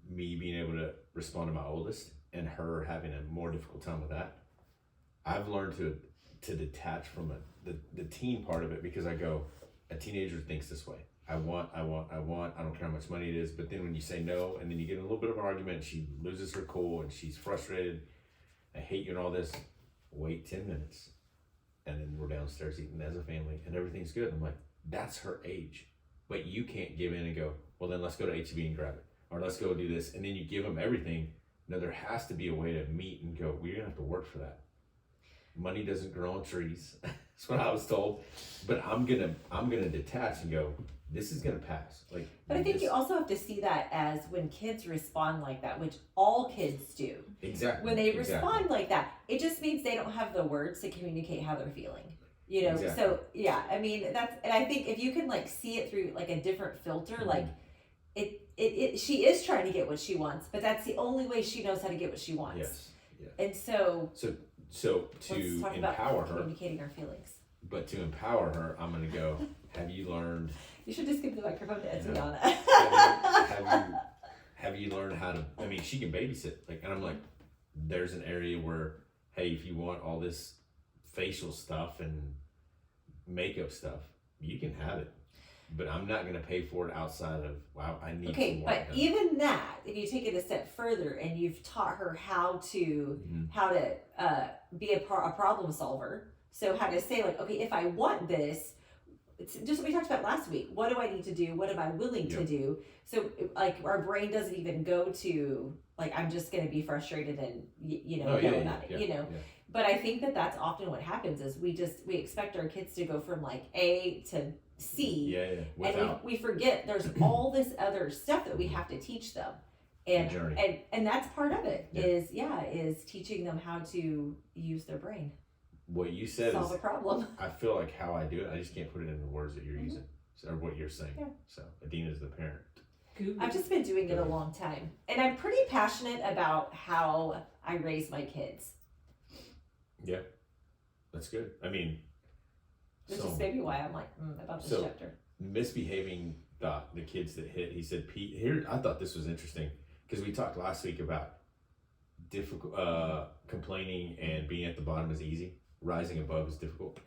Speaker 1: me being able to respond to my oldest and her having a more difficult time with that. I've learned to detach from the teen part of it because I go, a teenager thinks this way. I want. I don't care how much money it is. But then when you say no, and then you get in a little bit of an argument, she loses her cool and she's frustrated. I hate you and all this. Wait 10 minutes. And then we're downstairs eating as a family and everything's good. I'm like, that's her age. But you can't give in and go, well, then let's go to HEB and grab it. Or let's go do this. And then you give them everything. No, there has to be a way to meet and go, we're going to have to work for that. Money doesn't grow on trees. That's what I was told. But I'm gonna detach and go, this is gonna pass. Like,
Speaker 3: But I think
Speaker 1: this-
Speaker 3: you also have to see that as when kids respond like that, which all kids do.
Speaker 1: exactly
Speaker 3: When they
Speaker 1: exactly.
Speaker 3: respond like that, it just means they don't have the words to communicate how they're feeling. You know,
Speaker 1: Exactly.
Speaker 3: so yeah, I mean that's, and I think if you can like see it through like a different filter, like she is trying to get what she wants, but that's the only way she knows how to get what she wants.
Speaker 1: Yes. Yeah.
Speaker 3: And so
Speaker 1: So
Speaker 3: let's
Speaker 1: to
Speaker 3: talk
Speaker 1: empower
Speaker 3: about
Speaker 1: her,
Speaker 3: communicating our feelings.
Speaker 1: but to empower her, I'm gonna go. Have you learned?
Speaker 3: You should just give the microphone to Edriana.
Speaker 1: Have you learned how to? I mean, she can babysit. Like, and I'm like, there's an area where, hey, if you want all this facial stuff and makeup stuff, you can have it. But I'm not gonna pay for it outside of wow. I need
Speaker 3: Okay,
Speaker 1: some
Speaker 3: but
Speaker 1: work done.
Speaker 3: even that, if you take it a step further and you've taught her how to
Speaker 1: Mhm.
Speaker 3: be a problem solver, so how to say like, okay, if I want this, it's just what we talked about last week. What do I need to do? What am I willing to
Speaker 1: Yep.
Speaker 3: do? So like our brain doesn't even go to like I'm just gonna be frustrated and
Speaker 1: Oh,
Speaker 3: yell about it,
Speaker 1: yeah.
Speaker 3: But I think that that's often what happens is we expect our kids to go from like A to C.
Speaker 1: Yeah.
Speaker 3: And
Speaker 1: Without
Speaker 3: we forget there's all this other stuff that we have to teach them. And
Speaker 1: the journey.
Speaker 3: and that's part of it
Speaker 1: Yeah.
Speaker 3: is teaching them how to use their brain.
Speaker 1: What you said
Speaker 3: Solve
Speaker 1: is,
Speaker 3: a problem.
Speaker 1: I feel like how I do it, I just can't put it in the words that you're
Speaker 3: Mhm.
Speaker 1: using or what you're saying.
Speaker 3: Yeah.
Speaker 1: So Adina is the parent.
Speaker 3: I've just been doing it a long time. And I'm pretty passionate about how I raise my kids.
Speaker 1: Yeah, that's good. I mean,
Speaker 3: Which
Speaker 1: so
Speaker 3: is maybe why I'm like about this
Speaker 1: So-
Speaker 3: chapter.
Speaker 1: misbehaving the kids that hit. He said, Pete. Here, I thought this was interesting because we talked last week about difficult complaining and being at the bottom is easy. Rising above is difficult.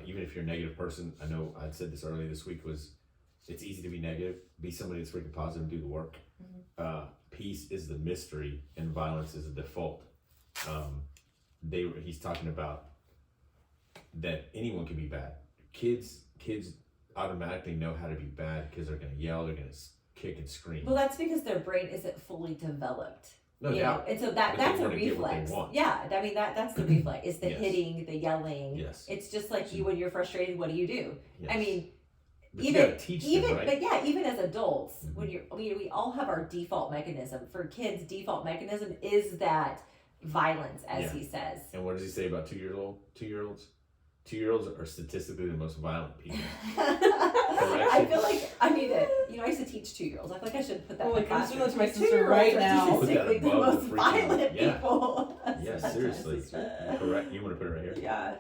Speaker 1: Even if you're a negative person, I know I'd said this earlier this week was it's easy to be negative. Be somebody that's freaking positive and do the work. Peace is the mystery and violence is the default. He's talking about that anyone can be bad. Kids automatically know how to be bad because they're going to yell, they're going to kick and scream.
Speaker 3: Well, that's because their brain isn't fully developed.
Speaker 1: No
Speaker 3: you
Speaker 1: doubt.
Speaker 3: know? And so
Speaker 1: But
Speaker 3: that's
Speaker 1: they
Speaker 3: a
Speaker 1: wanna get what they
Speaker 3: reflex.
Speaker 1: want.
Speaker 3: Yeah, I mean that's the reflex. It's the
Speaker 1: Yes.
Speaker 3: hitting, the yelling.
Speaker 1: Yes.
Speaker 3: It's just like you when you're frustrated. What do?
Speaker 1: Yes.
Speaker 3: I mean,
Speaker 1: but
Speaker 3: even-
Speaker 1: you gotta teach them, right?
Speaker 3: but yeah, even as adults,
Speaker 1: Mhm.
Speaker 3: when we all have our default mechanism. For kids, default mechanism is that violence, as
Speaker 1: Yeah.
Speaker 3: he says.
Speaker 1: And what does he say about 2-year-olds? 2-year-olds are statistically the most violent people.
Speaker 3: I feel like I need to. I used to teach 2-year-olds. I feel like I should put that.
Speaker 2: Oh
Speaker 3: in
Speaker 2: my
Speaker 3: my
Speaker 2: gosh,
Speaker 3: classroom.
Speaker 2: I'm doing that to my sister
Speaker 3: 2-year-olds
Speaker 2: right
Speaker 3: are
Speaker 2: now.
Speaker 1: Put that
Speaker 3: statistically the
Speaker 1: above
Speaker 3: most
Speaker 1: the freaking-
Speaker 3: violent
Speaker 1: yeah.
Speaker 3: people.
Speaker 1: Yeah, seriously. Correct. You want to put it right here?
Speaker 3: Yeah.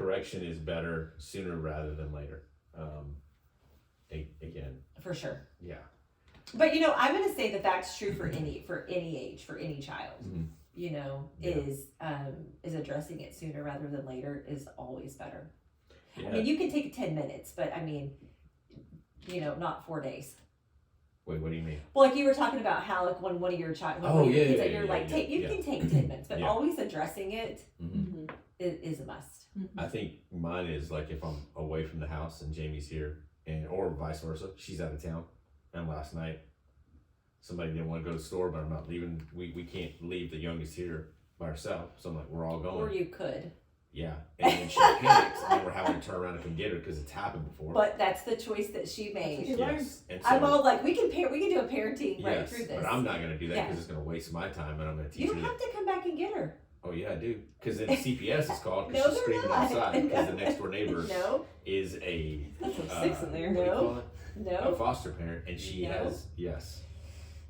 Speaker 1: correction is better sooner rather than later. Again,
Speaker 3: For sure.
Speaker 1: yeah.
Speaker 3: But I'm going to say that that's true for any age, for any child.
Speaker 1: Mhm. Yeah.
Speaker 3: Is addressing it sooner rather than later is always better.
Speaker 1: Yeah.
Speaker 3: I mean, you can take 10 minutes, but I mean, not 4 days.
Speaker 1: Wait, what do you mean?
Speaker 3: Well, like you were talking about how like when one of your child,
Speaker 1: Oh, yeah,
Speaker 3: kids,
Speaker 1: yeah,
Speaker 3: that you're
Speaker 1: yeah,
Speaker 3: like,
Speaker 1: yeah,
Speaker 3: you
Speaker 1: yeah.
Speaker 3: can take 10 minutes, but
Speaker 1: Yeah.
Speaker 3: always addressing it
Speaker 1: Mhm.
Speaker 3: is a must.
Speaker 1: I think mine is like if I'm away from the house and Jamie's here, or vice versa, she's out of town. And last night, somebody didn't want to go to the store, but I'm not leaving. We can't leave the youngest here by herself. So I'm like, we're all going.
Speaker 3: Or you could.
Speaker 1: Yeah. And then she panics, and then we're having to turn around and come get her because it's happened before.
Speaker 3: But that's the choice that she made.
Speaker 2: She learns.
Speaker 1: And
Speaker 3: I'm all like, we can do a parenting right
Speaker 1: yes,
Speaker 3: through this.
Speaker 1: but I'm not going to do that
Speaker 3: Yeah.
Speaker 1: because it's going to waste my time, and I'm going to teach
Speaker 3: You
Speaker 1: her.
Speaker 3: don't have to come back and get her.
Speaker 1: Oh yeah, I do. Because then CPS is called because
Speaker 3: No,
Speaker 1: she's
Speaker 3: they're
Speaker 1: screaming
Speaker 3: not.
Speaker 1: outside because the next door neighbor
Speaker 3: No,
Speaker 1: is a
Speaker 2: That's some six in there.
Speaker 1: what do you
Speaker 3: No.
Speaker 1: call it? A
Speaker 3: no.
Speaker 1: foster parent, and she
Speaker 3: No.
Speaker 1: has yes.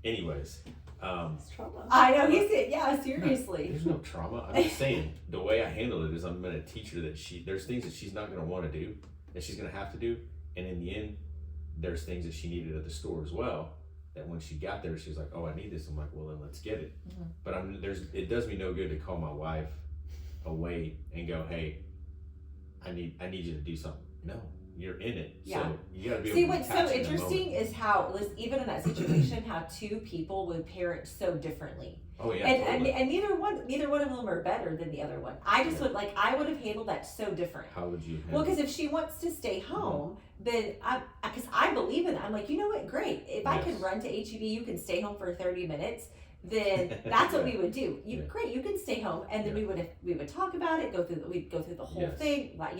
Speaker 1: Anyways,
Speaker 2: It's trauma.
Speaker 3: I know, he said, yeah, seriously.
Speaker 1: there's no trauma. I'm just saying the way I handle it is I'm going to teach her that there's things that she's not going to want to do, that she's going to have to do, and in the end, there's things that she needed at the store as well. That when she got there, she was like, "Oh, I need this." I'm like, "Well, then let's get it."
Speaker 3: Mhm.
Speaker 1: But it does me no good to call my wife away and go, "Hey, I need you to do something." No, you're in it,
Speaker 3: Yeah.
Speaker 1: so you got to be
Speaker 3: See,
Speaker 1: able to
Speaker 3: what's so
Speaker 1: detach in the
Speaker 3: interesting
Speaker 1: moment.
Speaker 3: is how, even in that situation, how two people would parent so differently.
Speaker 1: Oh yeah,
Speaker 3: and,
Speaker 1: totally.
Speaker 3: and neither one of them are better than the other one. I just
Speaker 1: Yeah.
Speaker 3: I would have handled that so different.
Speaker 1: How would you?
Speaker 3: Well,
Speaker 1: handle
Speaker 3: because if she wants to stay home, then because I believe in it. I'm like, you know what? Great. If I can
Speaker 1: Yes.
Speaker 3: run to HEB, you can stay home for 30 minutes. Then that's what we would do.
Speaker 1: Yeah.
Speaker 3: Great, you can stay home, and then we would talk about it. We'd go through the whole
Speaker 1: Yes.
Speaker 3: thing. Like,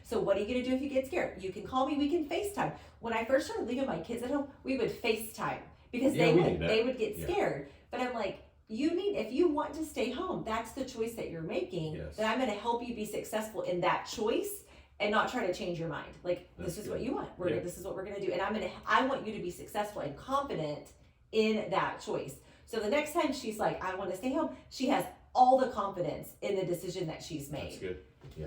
Speaker 3: so what are you gonna do if you get scared? You can call me. We can FaceTime. When I first started leaving my kids at home, we would FaceTime because
Speaker 1: Yeah, we do that.
Speaker 3: they would get
Speaker 1: Yeah.
Speaker 3: scared. But I'm like, if you want to stay home, that's the choice that you're making.
Speaker 1: Yes.
Speaker 3: Then I'm gonna help you be successful in that choice and not try to change your mind. Like,
Speaker 1: That's
Speaker 3: this is
Speaker 1: good.
Speaker 3: what you want.
Speaker 1: Yeah.
Speaker 3: This is what we're gonna do, and I want you to be successful and confident in that choice. So the next time she's like, I want to stay home, she has all the confidence in the decision that she's
Speaker 1: That's
Speaker 3: made.
Speaker 1: good. Yeah,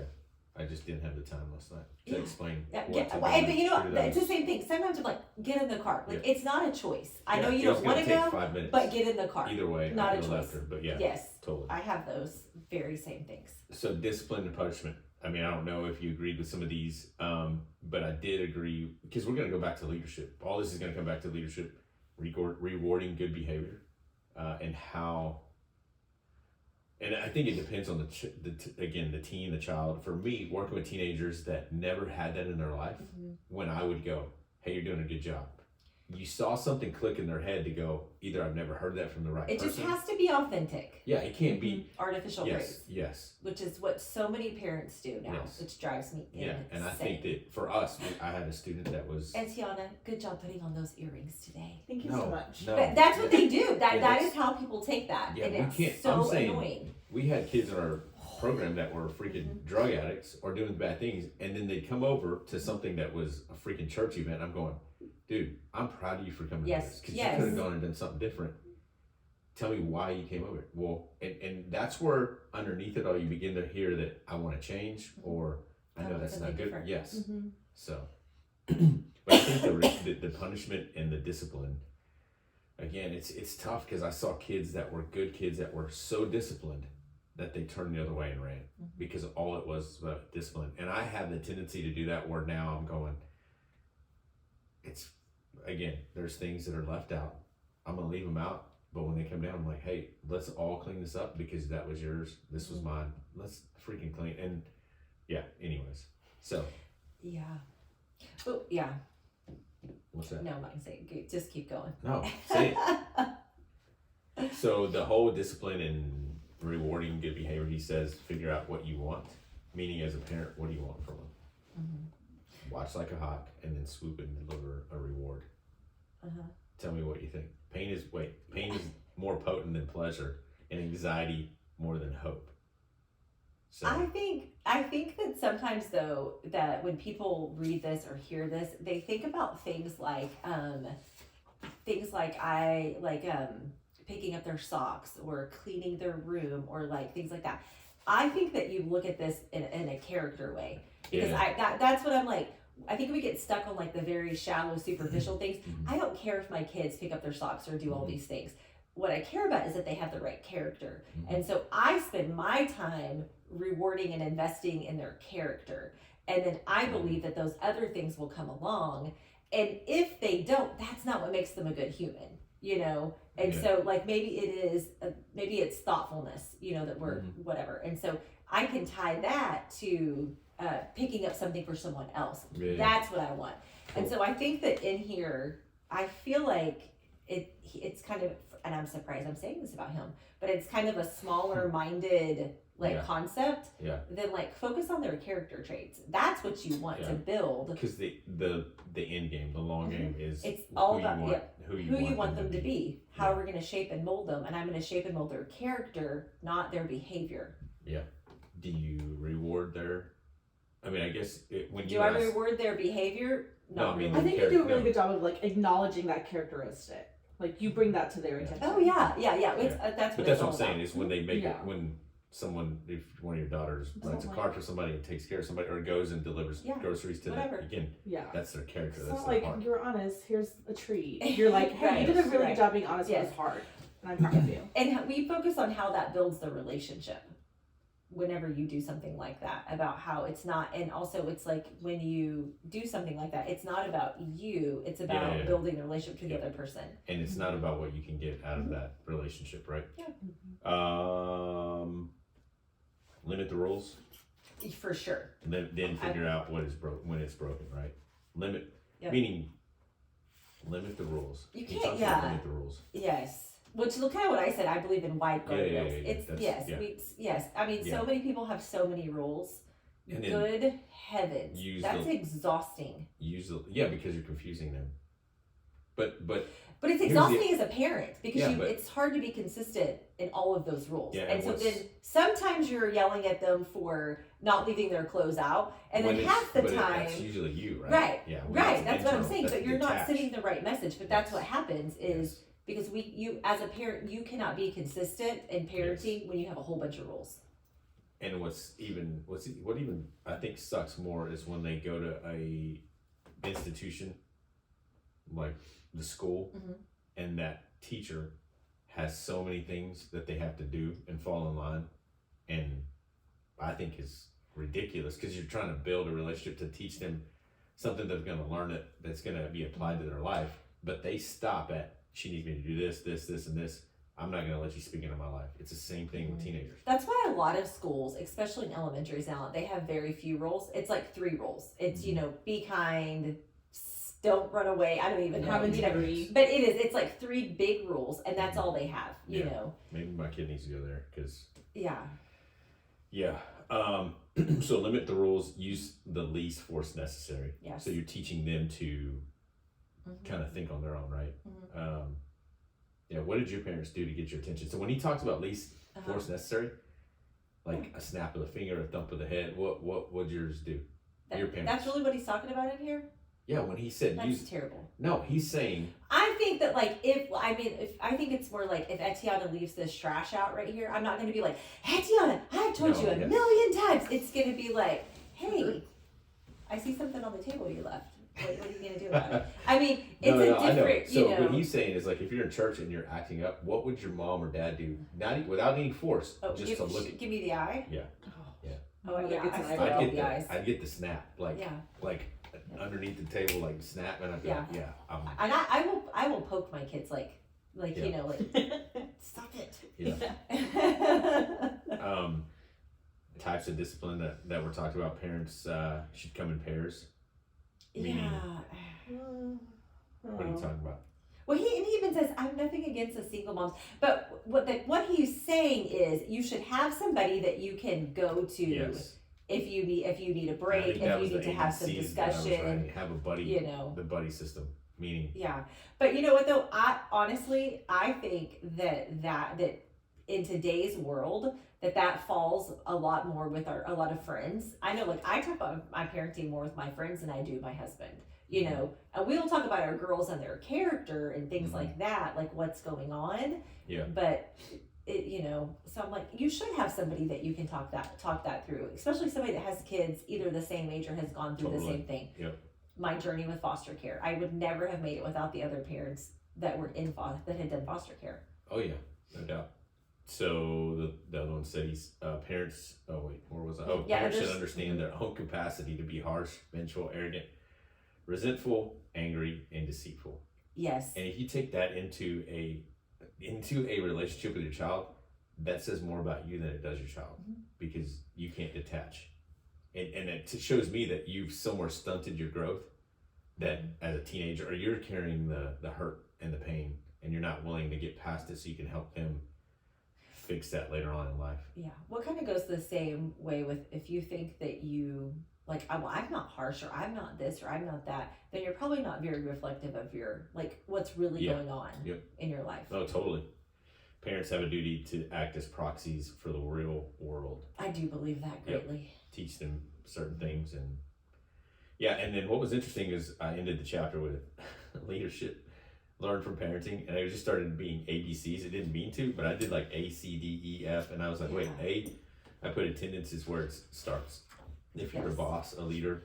Speaker 1: I just didn't have the time last night to
Speaker 3: Yeah.
Speaker 1: explain.
Speaker 3: Yeah,
Speaker 1: what
Speaker 3: yeah,
Speaker 1: to
Speaker 3: well,
Speaker 1: do
Speaker 3: but you know
Speaker 1: through
Speaker 3: what? It's the
Speaker 1: those.
Speaker 3: same thing. Sometimes I'm like, get in the car. Like, it's not a choice. I know
Speaker 1: Yeah,
Speaker 3: you
Speaker 1: it's
Speaker 3: don't
Speaker 1: gonna
Speaker 3: want to
Speaker 1: take
Speaker 3: go,
Speaker 1: 5 minutes.
Speaker 3: but get in the car.
Speaker 1: Either way,
Speaker 3: Not
Speaker 1: I
Speaker 3: a
Speaker 1: could have left
Speaker 3: choice.
Speaker 1: her, but yeah,
Speaker 3: Yes,
Speaker 1: totally.
Speaker 3: I have those very same things.
Speaker 1: So discipline and punishment. I mean, I don't know if you agreed with some of these, but I did agree because we're going to go back to leadership. All this is going to come back to leadership, rewarding good behavior, and how. And I think it depends on the teen, the child. For me, working with teenagers that never had that in their life, when I would go, "Hey, you're doing a good job," you saw something click in their head to go, either I've never heard that from the right
Speaker 3: It
Speaker 1: person.
Speaker 3: just has to be authentic.
Speaker 1: Yeah, it can't be.
Speaker 3: Artificial
Speaker 1: Yes,
Speaker 3: praise,
Speaker 1: yes.
Speaker 3: which is what so many parents do now,
Speaker 1: Yes.
Speaker 3: which drives me insane.
Speaker 1: Yeah, and I think that for us, I had a student that was.
Speaker 3: And Tiana, good job putting on those earrings today.
Speaker 2: Thank you
Speaker 1: No,
Speaker 2: so much.
Speaker 1: no.
Speaker 3: But that's what they do. That
Speaker 1: Yeah,
Speaker 3: that
Speaker 1: that's-
Speaker 3: is how people take that,
Speaker 1: Yeah,
Speaker 3: and
Speaker 1: we
Speaker 3: it's
Speaker 1: can't-
Speaker 3: so
Speaker 1: I'm saying-
Speaker 3: annoying.
Speaker 1: We had kids in our program that were freaking drug addicts or doing bad things, and then they'd come over to something that was a freaking church event. I'm going, dude, I'm proud of you for coming to
Speaker 3: Yes,
Speaker 1: this because
Speaker 3: yes.
Speaker 1: you could have gone and done something different. Tell me why you came over. Well, and that's where underneath it all you begin to hear that I want to change or I know
Speaker 3: Oh,
Speaker 1: that's not
Speaker 3: something
Speaker 1: good.
Speaker 3: different.
Speaker 1: Yes.
Speaker 2: Mm-hmm.
Speaker 1: So, but I think the punishment and the discipline, again, it's tough because I saw kids that were good kids that were so disciplined that they turned the other way and ran because all it was about discipline. And I have the tendency to do that where now I'm going, again, there's things that are left out. I'm going to leave them out. But when they come down, I'm like, hey, let's all clean this up because that was yours. This was mine. Let's freaking clean. And yeah, anyways. So,
Speaker 3: Yeah. Oh, yeah.
Speaker 1: what's that?
Speaker 3: No, I'm not gonna say it. Just keep going.
Speaker 1: No, say it. So the whole discipline and rewarding good behavior, he says, figure out what you want. Meaning, as a parent, what do you want from them? Watch like a hawk and then swoop and deliver a reward. Tell me what you think. Pain is more potent than pleasure, and anxiety more than hope. So
Speaker 3: I think that sometimes though that when people read this or hear this, they think about things like picking up their socks or cleaning their room or like things like that. I think that you look at this in a character way, because
Speaker 1: Yeah.
Speaker 3: that's what I'm like. I think we get stuck on like the very shallow, superficial things.
Speaker 1: Mhm.
Speaker 3: I don't care if my kids pick up their socks or do all
Speaker 1: Mhm.
Speaker 3: these things. What I care about is that they have the right character.
Speaker 1: Mhm.
Speaker 3: And so I spend my time rewarding and investing in their character. And then I believe that those other things will come along. And if they don't, that's not what makes them a good human, you know? And
Speaker 1: Yeah.
Speaker 3: so like maybe it is, maybe it's thoughtfulness, you know, that we're whatever. And so I can tie that to picking up something for someone else.
Speaker 1: Yeah.
Speaker 3: That's what I want. And
Speaker 1: Cool.
Speaker 3: so I think that in here, I feel like it's kind of, and I'm surprised I'm saying this about him, but it's kind of a smaller minded like
Speaker 1: Yeah.
Speaker 3: concept.
Speaker 1: Yeah.
Speaker 3: Then like focus on their character traits. That's what you want
Speaker 1: Yeah.
Speaker 3: to build.
Speaker 1: Because the end game, the long game is
Speaker 3: It's all
Speaker 1: who
Speaker 3: about
Speaker 1: you want, who
Speaker 3: you want them to be. How
Speaker 1: Yeah.
Speaker 3: we're going to shape and mold them, and I'm going to shape and mold their character, not their behavior.
Speaker 1: Do you reward their? I mean, I guess when you
Speaker 3: Do I
Speaker 1: ask-
Speaker 3: reward their behavior?
Speaker 1: No,
Speaker 3: Not
Speaker 1: I mean,
Speaker 2: I
Speaker 3: really.
Speaker 2: think you do a really
Speaker 1: No.
Speaker 2: good job of like acknowledging that characteristic. Like you bring that to their
Speaker 1: Yeah.
Speaker 2: attention.
Speaker 3: Oh yeah. It's, that's
Speaker 1: But
Speaker 3: what
Speaker 1: that's
Speaker 3: it's
Speaker 1: what
Speaker 3: all
Speaker 1: I'm saying
Speaker 3: about.
Speaker 1: is when they make
Speaker 2: Yeah.
Speaker 1: it when someone, if one of your daughters rents a
Speaker 2: Don't
Speaker 1: car
Speaker 2: like-
Speaker 1: for somebody and takes care of somebody or goes and delivers
Speaker 3: Yeah.
Speaker 1: groceries to
Speaker 3: Whatever.
Speaker 1: them, again,
Speaker 2: Yeah.
Speaker 1: that's their character.
Speaker 2: It's
Speaker 1: That's
Speaker 2: not
Speaker 1: their
Speaker 2: like
Speaker 1: heart.
Speaker 2: you're honest. Here's a treat. You're like, hey,
Speaker 3: Right.
Speaker 2: you did a really
Speaker 3: Right.
Speaker 2: good job being honest.
Speaker 3: Yes.
Speaker 2: It was hard, and I'm proud of you.
Speaker 3: And we focus on how that builds the relationship whenever you do something like that, about how it's not, and also it's like when you do something like that, it's not about you, it's about
Speaker 1: Yeah.
Speaker 3: building the relationship to the
Speaker 1: Yeah.
Speaker 3: other person.
Speaker 1: And it's not about what you can get out of that relationship, right?
Speaker 3: Yeah.
Speaker 1: Limit the rules.
Speaker 3: For sure.
Speaker 1: Then figure out what is broken when it's broken, right? Limit,
Speaker 3: Yep.
Speaker 1: meaning limit the rules.
Speaker 3: You
Speaker 1: He
Speaker 3: can't-
Speaker 1: talks about
Speaker 3: yeah.
Speaker 1: limit the rules.
Speaker 3: Yes. Which is kind of what I said. I believe in wide
Speaker 1: Yeah, yeah,
Speaker 3: guardrails.
Speaker 1: yeah,
Speaker 3: It's
Speaker 1: that's-
Speaker 3: yes,
Speaker 1: yeah.
Speaker 3: yes. I mean,
Speaker 1: Yeah.
Speaker 3: so many people have so many rules.
Speaker 1: And then
Speaker 3: Good heavens,
Speaker 1: use
Speaker 3: that's
Speaker 1: the-
Speaker 3: exhausting.
Speaker 1: because you're confusing them. But
Speaker 3: But it's
Speaker 1: Here's the-
Speaker 3: exhausting as a parent because
Speaker 1: Yeah, but-
Speaker 3: it's hard to be consistent in all of those rules.
Speaker 1: Yeah,
Speaker 3: and
Speaker 1: and
Speaker 3: so
Speaker 1: what's-
Speaker 3: then sometimes you're yelling at them for not leaving their clothes out, and
Speaker 1: when
Speaker 3: then
Speaker 1: it's-
Speaker 3: half the
Speaker 1: but
Speaker 3: time.
Speaker 1: that's usually you, right?
Speaker 3: Right,
Speaker 1: Yeah. when
Speaker 3: Right,
Speaker 1: it's
Speaker 3: that's what I'm
Speaker 1: internal,
Speaker 3: saying.
Speaker 1: that's
Speaker 3: But you're not
Speaker 1: detached.
Speaker 3: sending the right message. But that's
Speaker 1: Yes.
Speaker 3: what happens is
Speaker 1: Yes.
Speaker 3: because you as a parent, you cannot be consistent in parenting when you have a whole bunch of rules.
Speaker 1: And what even I think sucks more is when they go to a institution like the school,
Speaker 3: Mhm.
Speaker 1: and that teacher has so many things that they have to do and fall in line, and I think is ridiculous because you're trying to build a relationship to teach them something that's going to learn it that's going to be applied to their life, but they stop at she needs me to do this, and this. I'm not going to let you speak into my life. It's the same thing with teenagers.
Speaker 3: That's why a lot of schools, especially in elementaries now, they have very few rules. It's like 3 rules. It's, be kind, don't run away. I don't even know.
Speaker 2: Have
Speaker 3: you know.
Speaker 2: integrity.
Speaker 3: But it's like 3 big rules, and that's all they have, you
Speaker 1: Yeah.
Speaker 3: know.
Speaker 1: Maybe my kid needs to go there because
Speaker 3: Yeah.
Speaker 1: yeah. So limit the rules. Use the least force necessary.
Speaker 3: Yes.
Speaker 1: So you're teaching them to
Speaker 3: Mhm.
Speaker 1: kind of think on their own, right?
Speaker 3: Mhm.
Speaker 1: Yeah. What did your parents do to get your attention? So when he talks about least
Speaker 3: Uh-huh.
Speaker 1: force necessary, like a snap of the finger, a thump of the head, what would yours do? Your parents.
Speaker 3: That's really what he's talking about in here?
Speaker 1: Yeah. When he said
Speaker 3: That's
Speaker 1: use,
Speaker 3: terrible.
Speaker 1: no, he's saying
Speaker 3: I think that if I think it's more like if Etiana leaves this trash out right here, I'm not going to be like, Etiana, I've told
Speaker 1: No,
Speaker 3: you a
Speaker 1: yes.
Speaker 3: million times. It's going to be like, hey, I see something on the table you left. What are you going to do about it? I mean, it's
Speaker 1: no,
Speaker 3: a
Speaker 1: I know.
Speaker 3: different,
Speaker 1: So
Speaker 3: you know.
Speaker 1: what he's saying is like if you're in church and you're acting up, what would your mom or dad do? Not without any force,
Speaker 3: Oh,
Speaker 1: just to look.
Speaker 3: give me the eye.
Speaker 1: Yeah.
Speaker 3: Oh
Speaker 2: Like,
Speaker 3: yeah,
Speaker 2: it's
Speaker 3: I
Speaker 2: an
Speaker 3: still
Speaker 2: eyebrow.
Speaker 3: love
Speaker 1: I'd
Speaker 3: the
Speaker 1: get
Speaker 3: eyes.
Speaker 1: I'd get the snap, like
Speaker 3: Yeah,
Speaker 1: underneath the table, like snap, and I'd be like,
Speaker 3: Yeah.
Speaker 1: yeah,
Speaker 3: and I will poke my kids like
Speaker 1: Yeah.
Speaker 3: you know like stop it.
Speaker 1: yeah. Types of discipline that we're talking about. Parents should come in pairs. Meaning-
Speaker 3: Yeah.
Speaker 1: What are you talking about?
Speaker 3: Well, he even says, "I'm nothing against the single moms," but what he's saying is, you should have somebody that you can go to
Speaker 1: Yes.
Speaker 3: if you need a
Speaker 1: I
Speaker 3: break,
Speaker 1: think
Speaker 3: if
Speaker 1: that
Speaker 3: you
Speaker 1: was
Speaker 3: need
Speaker 1: the
Speaker 3: to have some
Speaker 1: ABCs that I was
Speaker 3: discussion,
Speaker 1: writing. Have a buddy.
Speaker 3: you know.
Speaker 1: The buddy system. Meaning.
Speaker 3: Yeah, but you know what though? I honestly think that in today's world that falls a lot more with a lot of friends. I know, like I talk about my parenting more with my friends than I do my husband. You know, and we'll talk about our girls and their character and things
Speaker 1: Mhm.
Speaker 3: like that, like what's going on.
Speaker 1: Yeah.
Speaker 3: But it, you know, so I'm like, you should have somebody that you can talk that through, especially somebody that has kids either the same age or has gone through the same thing.
Speaker 1: Yep.
Speaker 3: My journey with foster care, I would never have made it without the other parents that were that had done foster care.
Speaker 1: Oh yeah, no doubt. So the other one said he's parents. Oh wait, where was I? Oh,
Speaker 3: Yeah,
Speaker 1: parents should
Speaker 3: there's-
Speaker 1: understand their own capacity to be harsh, vengeful, arrogant, resentful, angry, and deceitful.
Speaker 3: Yes.
Speaker 1: And if you take that into a relationship with your child, that says more about you than it does your child, because you can't detach. And it shows me that you've somewhere stunted your growth, that as a teenager, or you're carrying the hurt and the pain, and you're not willing to get past it so you can help them fix that later on in life.
Speaker 3: Yeah. What kind of goes the same way with if you think that you like, I'm not harsh, or I'm not this, or I'm not that, then you're probably not very reflective of your, like, what's really
Speaker 1: Yeah.
Speaker 3: going on
Speaker 1: Yep.
Speaker 3: in your life.
Speaker 1: Oh, totally. Parents have a duty to act as proxies for the real world.
Speaker 3: I do believe that
Speaker 1: Yep.
Speaker 3: greatly.
Speaker 1: Teach them certain things, and yeah. And then what was interesting is I ended the chapter with leadership. Learn from parenting, and I just started being ABCs. It didn't mean to, but I did like A, C, D, E, F, and I was like, wait,
Speaker 3: Yeah.
Speaker 1: I put attendance is where it starts. If you're a
Speaker 3: Yes.
Speaker 1: boss, a leader,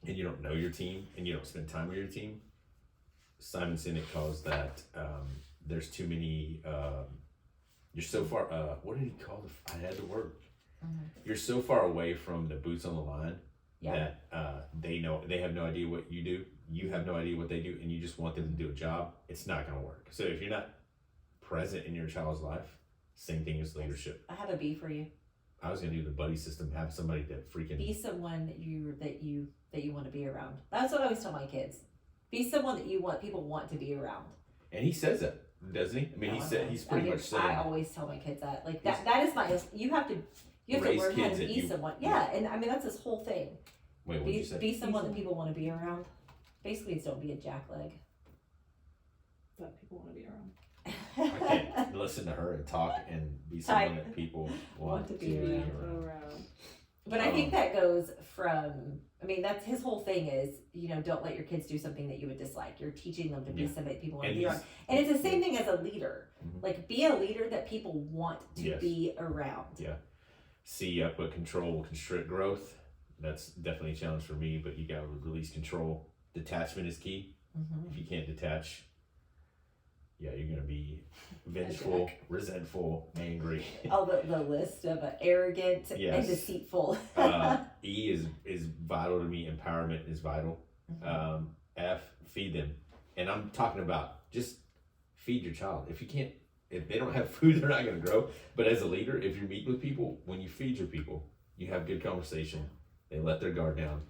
Speaker 1: and you don't know your team, and you don't spend time with your team, Simon Sinek calls that there's too many. You're so far. What did he call it? I had the word. You're so far away from the boots on the line
Speaker 3: Yeah.
Speaker 1: that they have no idea what you do. You have no idea what they do, and you just want them to do a job. It's not going to work. So if you're not present in your child's life, same thing as leadership.
Speaker 3: I have a B for you.
Speaker 1: I was going to do the buddy system, have somebody that freaking
Speaker 3: Be someone that you want to be around. That's what I always tell my kids. Be someone that people want to be around.
Speaker 1: And he says that, doesn't he? I mean, he's pretty much saying.
Speaker 3: I always tell my kids that. Like that is you have to
Speaker 1: Raise
Speaker 3: learn how
Speaker 1: kids
Speaker 3: to
Speaker 1: that
Speaker 3: be
Speaker 1: you-
Speaker 3: someone. Yeah, and I mean that's his whole thing.
Speaker 1: Wait, what did you say?
Speaker 3: Be someone that people want to be around. Basically, it's don't be a jackleg.
Speaker 2: That people want to be around.
Speaker 1: I can't listen to her and talk and be someone that people want to be around.
Speaker 3: But I think that goes from, I mean, that's his whole thing is, don't let your kids do something that you would dislike. You're teaching them to be
Speaker 1: Yeah.
Speaker 3: somebody people want
Speaker 1: And
Speaker 3: to be
Speaker 1: he's-
Speaker 3: around. And it's the same thing as a leader.
Speaker 1: Mhm.
Speaker 3: Like, be a leader that people want to
Speaker 1: Yes.
Speaker 3: be around.
Speaker 1: Yeah. See, I put control will constrict growth. That's definitely a challenge for me, but you got to release control. Detachment is key. If you can't detach, yeah, you're going to be vengeful, resentful, angry.
Speaker 3: All the list of arrogant
Speaker 1: Yes.
Speaker 3: and deceitful.
Speaker 1: E is vital to me. Empowerment is vital. F, feed them. And I'm talking about just feed your child. If they don't have food, they're not going to grow. But as a leader, if you're meeting with people, when you feed your people, you have good conversation. They let their guard down.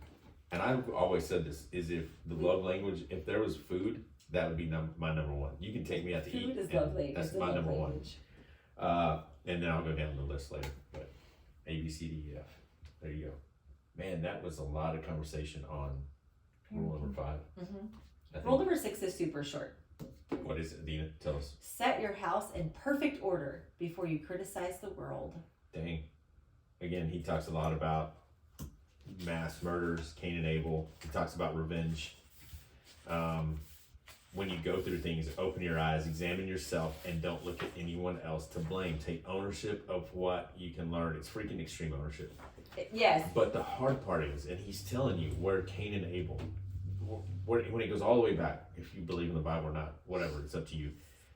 Speaker 1: And I've always said this, is if the love language, if there was food, that would be my number one. You can take me out to eat.
Speaker 3: Food is
Speaker 1: and
Speaker 3: lovely.
Speaker 1: That's
Speaker 3: It's a
Speaker 1: my
Speaker 3: love
Speaker 1: number
Speaker 3: language.
Speaker 1: one. And then I'll go down the list later. But A, B, C, D, E, F. There you go. Man, that was a lot of conversation on rule number 5. I think-
Speaker 3: Rule number 6 is super short.
Speaker 1: What is it, Dina? Tell us.
Speaker 3: Set your house in perfect order before you criticize the world.
Speaker 1: Dang. Again, he talks a lot about mass murders, Cain and Abel. He talks about revenge. When you go through things, open your eyes, examine yourself, and don't look at anyone else to blame. Take ownership of what you can learn. It's freaking extreme ownership.
Speaker 3: Yes.
Speaker 1: But the hard part is, and he's telling you where Cain and Abel, when it goes all the way back, if you believe in the Bible or not, whatever, it's up to you.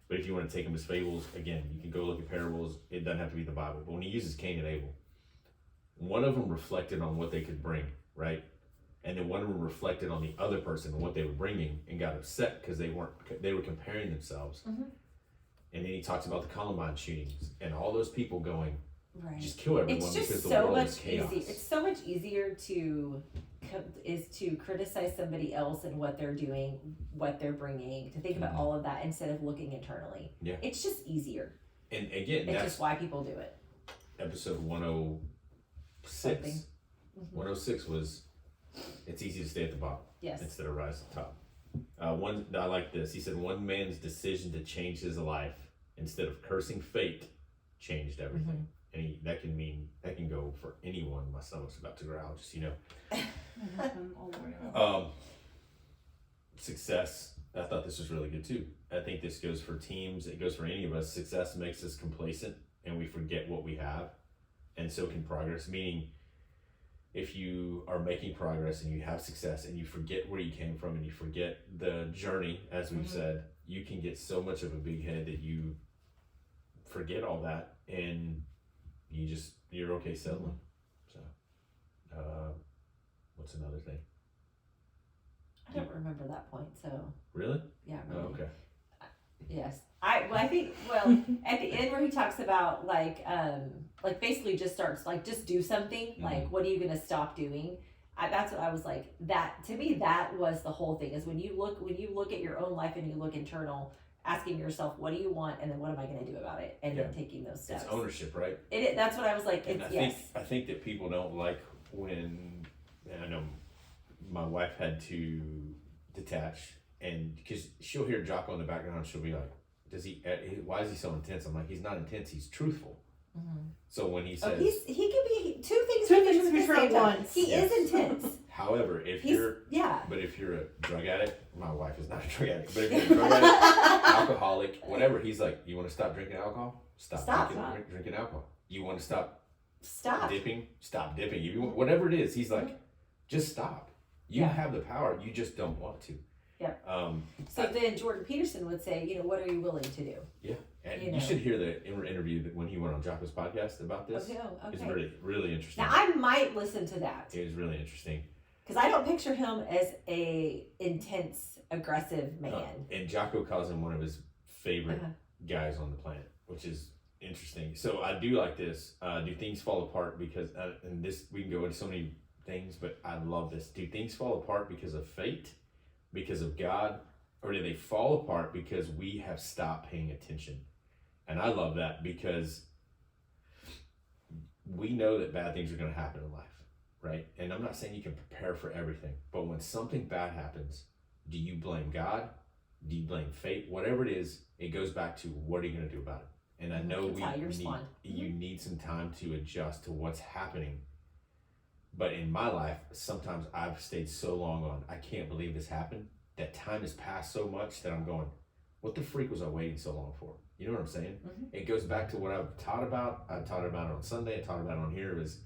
Speaker 1: But if you want to take them as fables, again, you can go look at parables. It doesn't have to be the Bible. But when he uses Cain and Abel, one of them reflected on what they could bring, right? And then one of them reflected on the other person and what they were bringing and got upset because they were comparing themselves.
Speaker 3: Mhm.
Speaker 1: And then he talks about the Columbine shootings and all those people going,
Speaker 3: Right.
Speaker 1: just kill everyone
Speaker 3: It's just
Speaker 1: because the
Speaker 3: so
Speaker 1: world
Speaker 3: much
Speaker 1: is chaos.
Speaker 3: easier. It's so much easier to criticize somebody else and what they're doing, what they're bringing, to think about all of that instead of looking internally.
Speaker 1: Yeah.
Speaker 3: It's just easier.
Speaker 1: And again,
Speaker 3: It's
Speaker 1: that's
Speaker 3: just why people do it.
Speaker 1: episode 106.
Speaker 3: Something.
Speaker 1: 106 was, it's easy to stay at the bottom
Speaker 3: Yes.
Speaker 1: instead of rise to the top. I like this. He said, one man's decision to change his life instead of cursing fate changed everything. And that can go for anyone. My stomach's about to growl, just
Speaker 2: All the way up.
Speaker 1: Success. I thought this was really good too. I think this goes for teams. It goes for any of us. Success makes us complacent and we forget what we have. And so can progress. Meaning, if you are making progress and you have success and you forget where you came from and you forget the journey, as we've said, you can get so much of a big head that you forget all that and you're okay settling. So, what's another thing?
Speaker 3: I don't remember that point, so
Speaker 1: Really?
Speaker 3: yeah.
Speaker 1: Oh,
Speaker 3: Really.
Speaker 1: okay.
Speaker 3: Yes. I think at the end where he talks about like basically just starts like just do something, like what are you gonna stop doing? That's what I was like, that to me that was the whole thing, is when you look at your own life and you look internal, asking yourself what do you want and then what am I gonna do about it, and then taking those steps.
Speaker 1: It's ownership, right?
Speaker 3: That's what I was like.
Speaker 1: And
Speaker 3: It's
Speaker 1: I think that people don't like when, and I know my wife had to detach, and because she'll hear Jocko in the background and she'll be like, why is he so intense? I'm like, he's not intense, he's truthful. So when he says,
Speaker 3: he can be two things
Speaker 2: Two
Speaker 3: at
Speaker 2: things to be true at once.
Speaker 3: He is intense.
Speaker 1: however, if
Speaker 3: He's
Speaker 1: you're a drug addict, my wife is not a drug addict, but if you're a drug addict, alcoholic, whatever, he's like, you want to stop drinking alcohol? Stop. Drinking alcohol. You want to stop dipping? Stop dipping. You want, whatever it is, he's like, just stop. You have the power, you just don't want to.
Speaker 3: Yeah. So then Jordan Peterson would say, what are you willing to do?
Speaker 1: Yeah. And you should hear the interview that when he went on Jocko's podcast about this.
Speaker 3: Okay.
Speaker 1: It's really, really interesting.
Speaker 3: Now I might listen to that.
Speaker 1: It was really interesting.
Speaker 3: Because I don't picture him as a intense, aggressive man.
Speaker 1: And Jocko calls him one of his favorite guys on the planet, which is interesting. So I do like this. Do things fall apart because, and this, we can go into so many things, but I love this. Do things fall apart because of fate, because of God, or do they fall apart because we have stopped paying attention? And I love that because we know that bad things are going to happen in life, right? And I'm not saying you can prepare for everything, but when something bad happens, do you blame God? Do you blame fate? Whatever it is, it goes back to what are you going to do about it? And I know you need some time to adjust to what's happening. But in my life, sometimes I've stayed so long on, I can't believe this happened, that time has passed so much that I'm going, what the freak was I waiting so long for? You know what I'm saying? It goes back to what I've taught about. I taught about it on Sunday. I taught about it on here. Is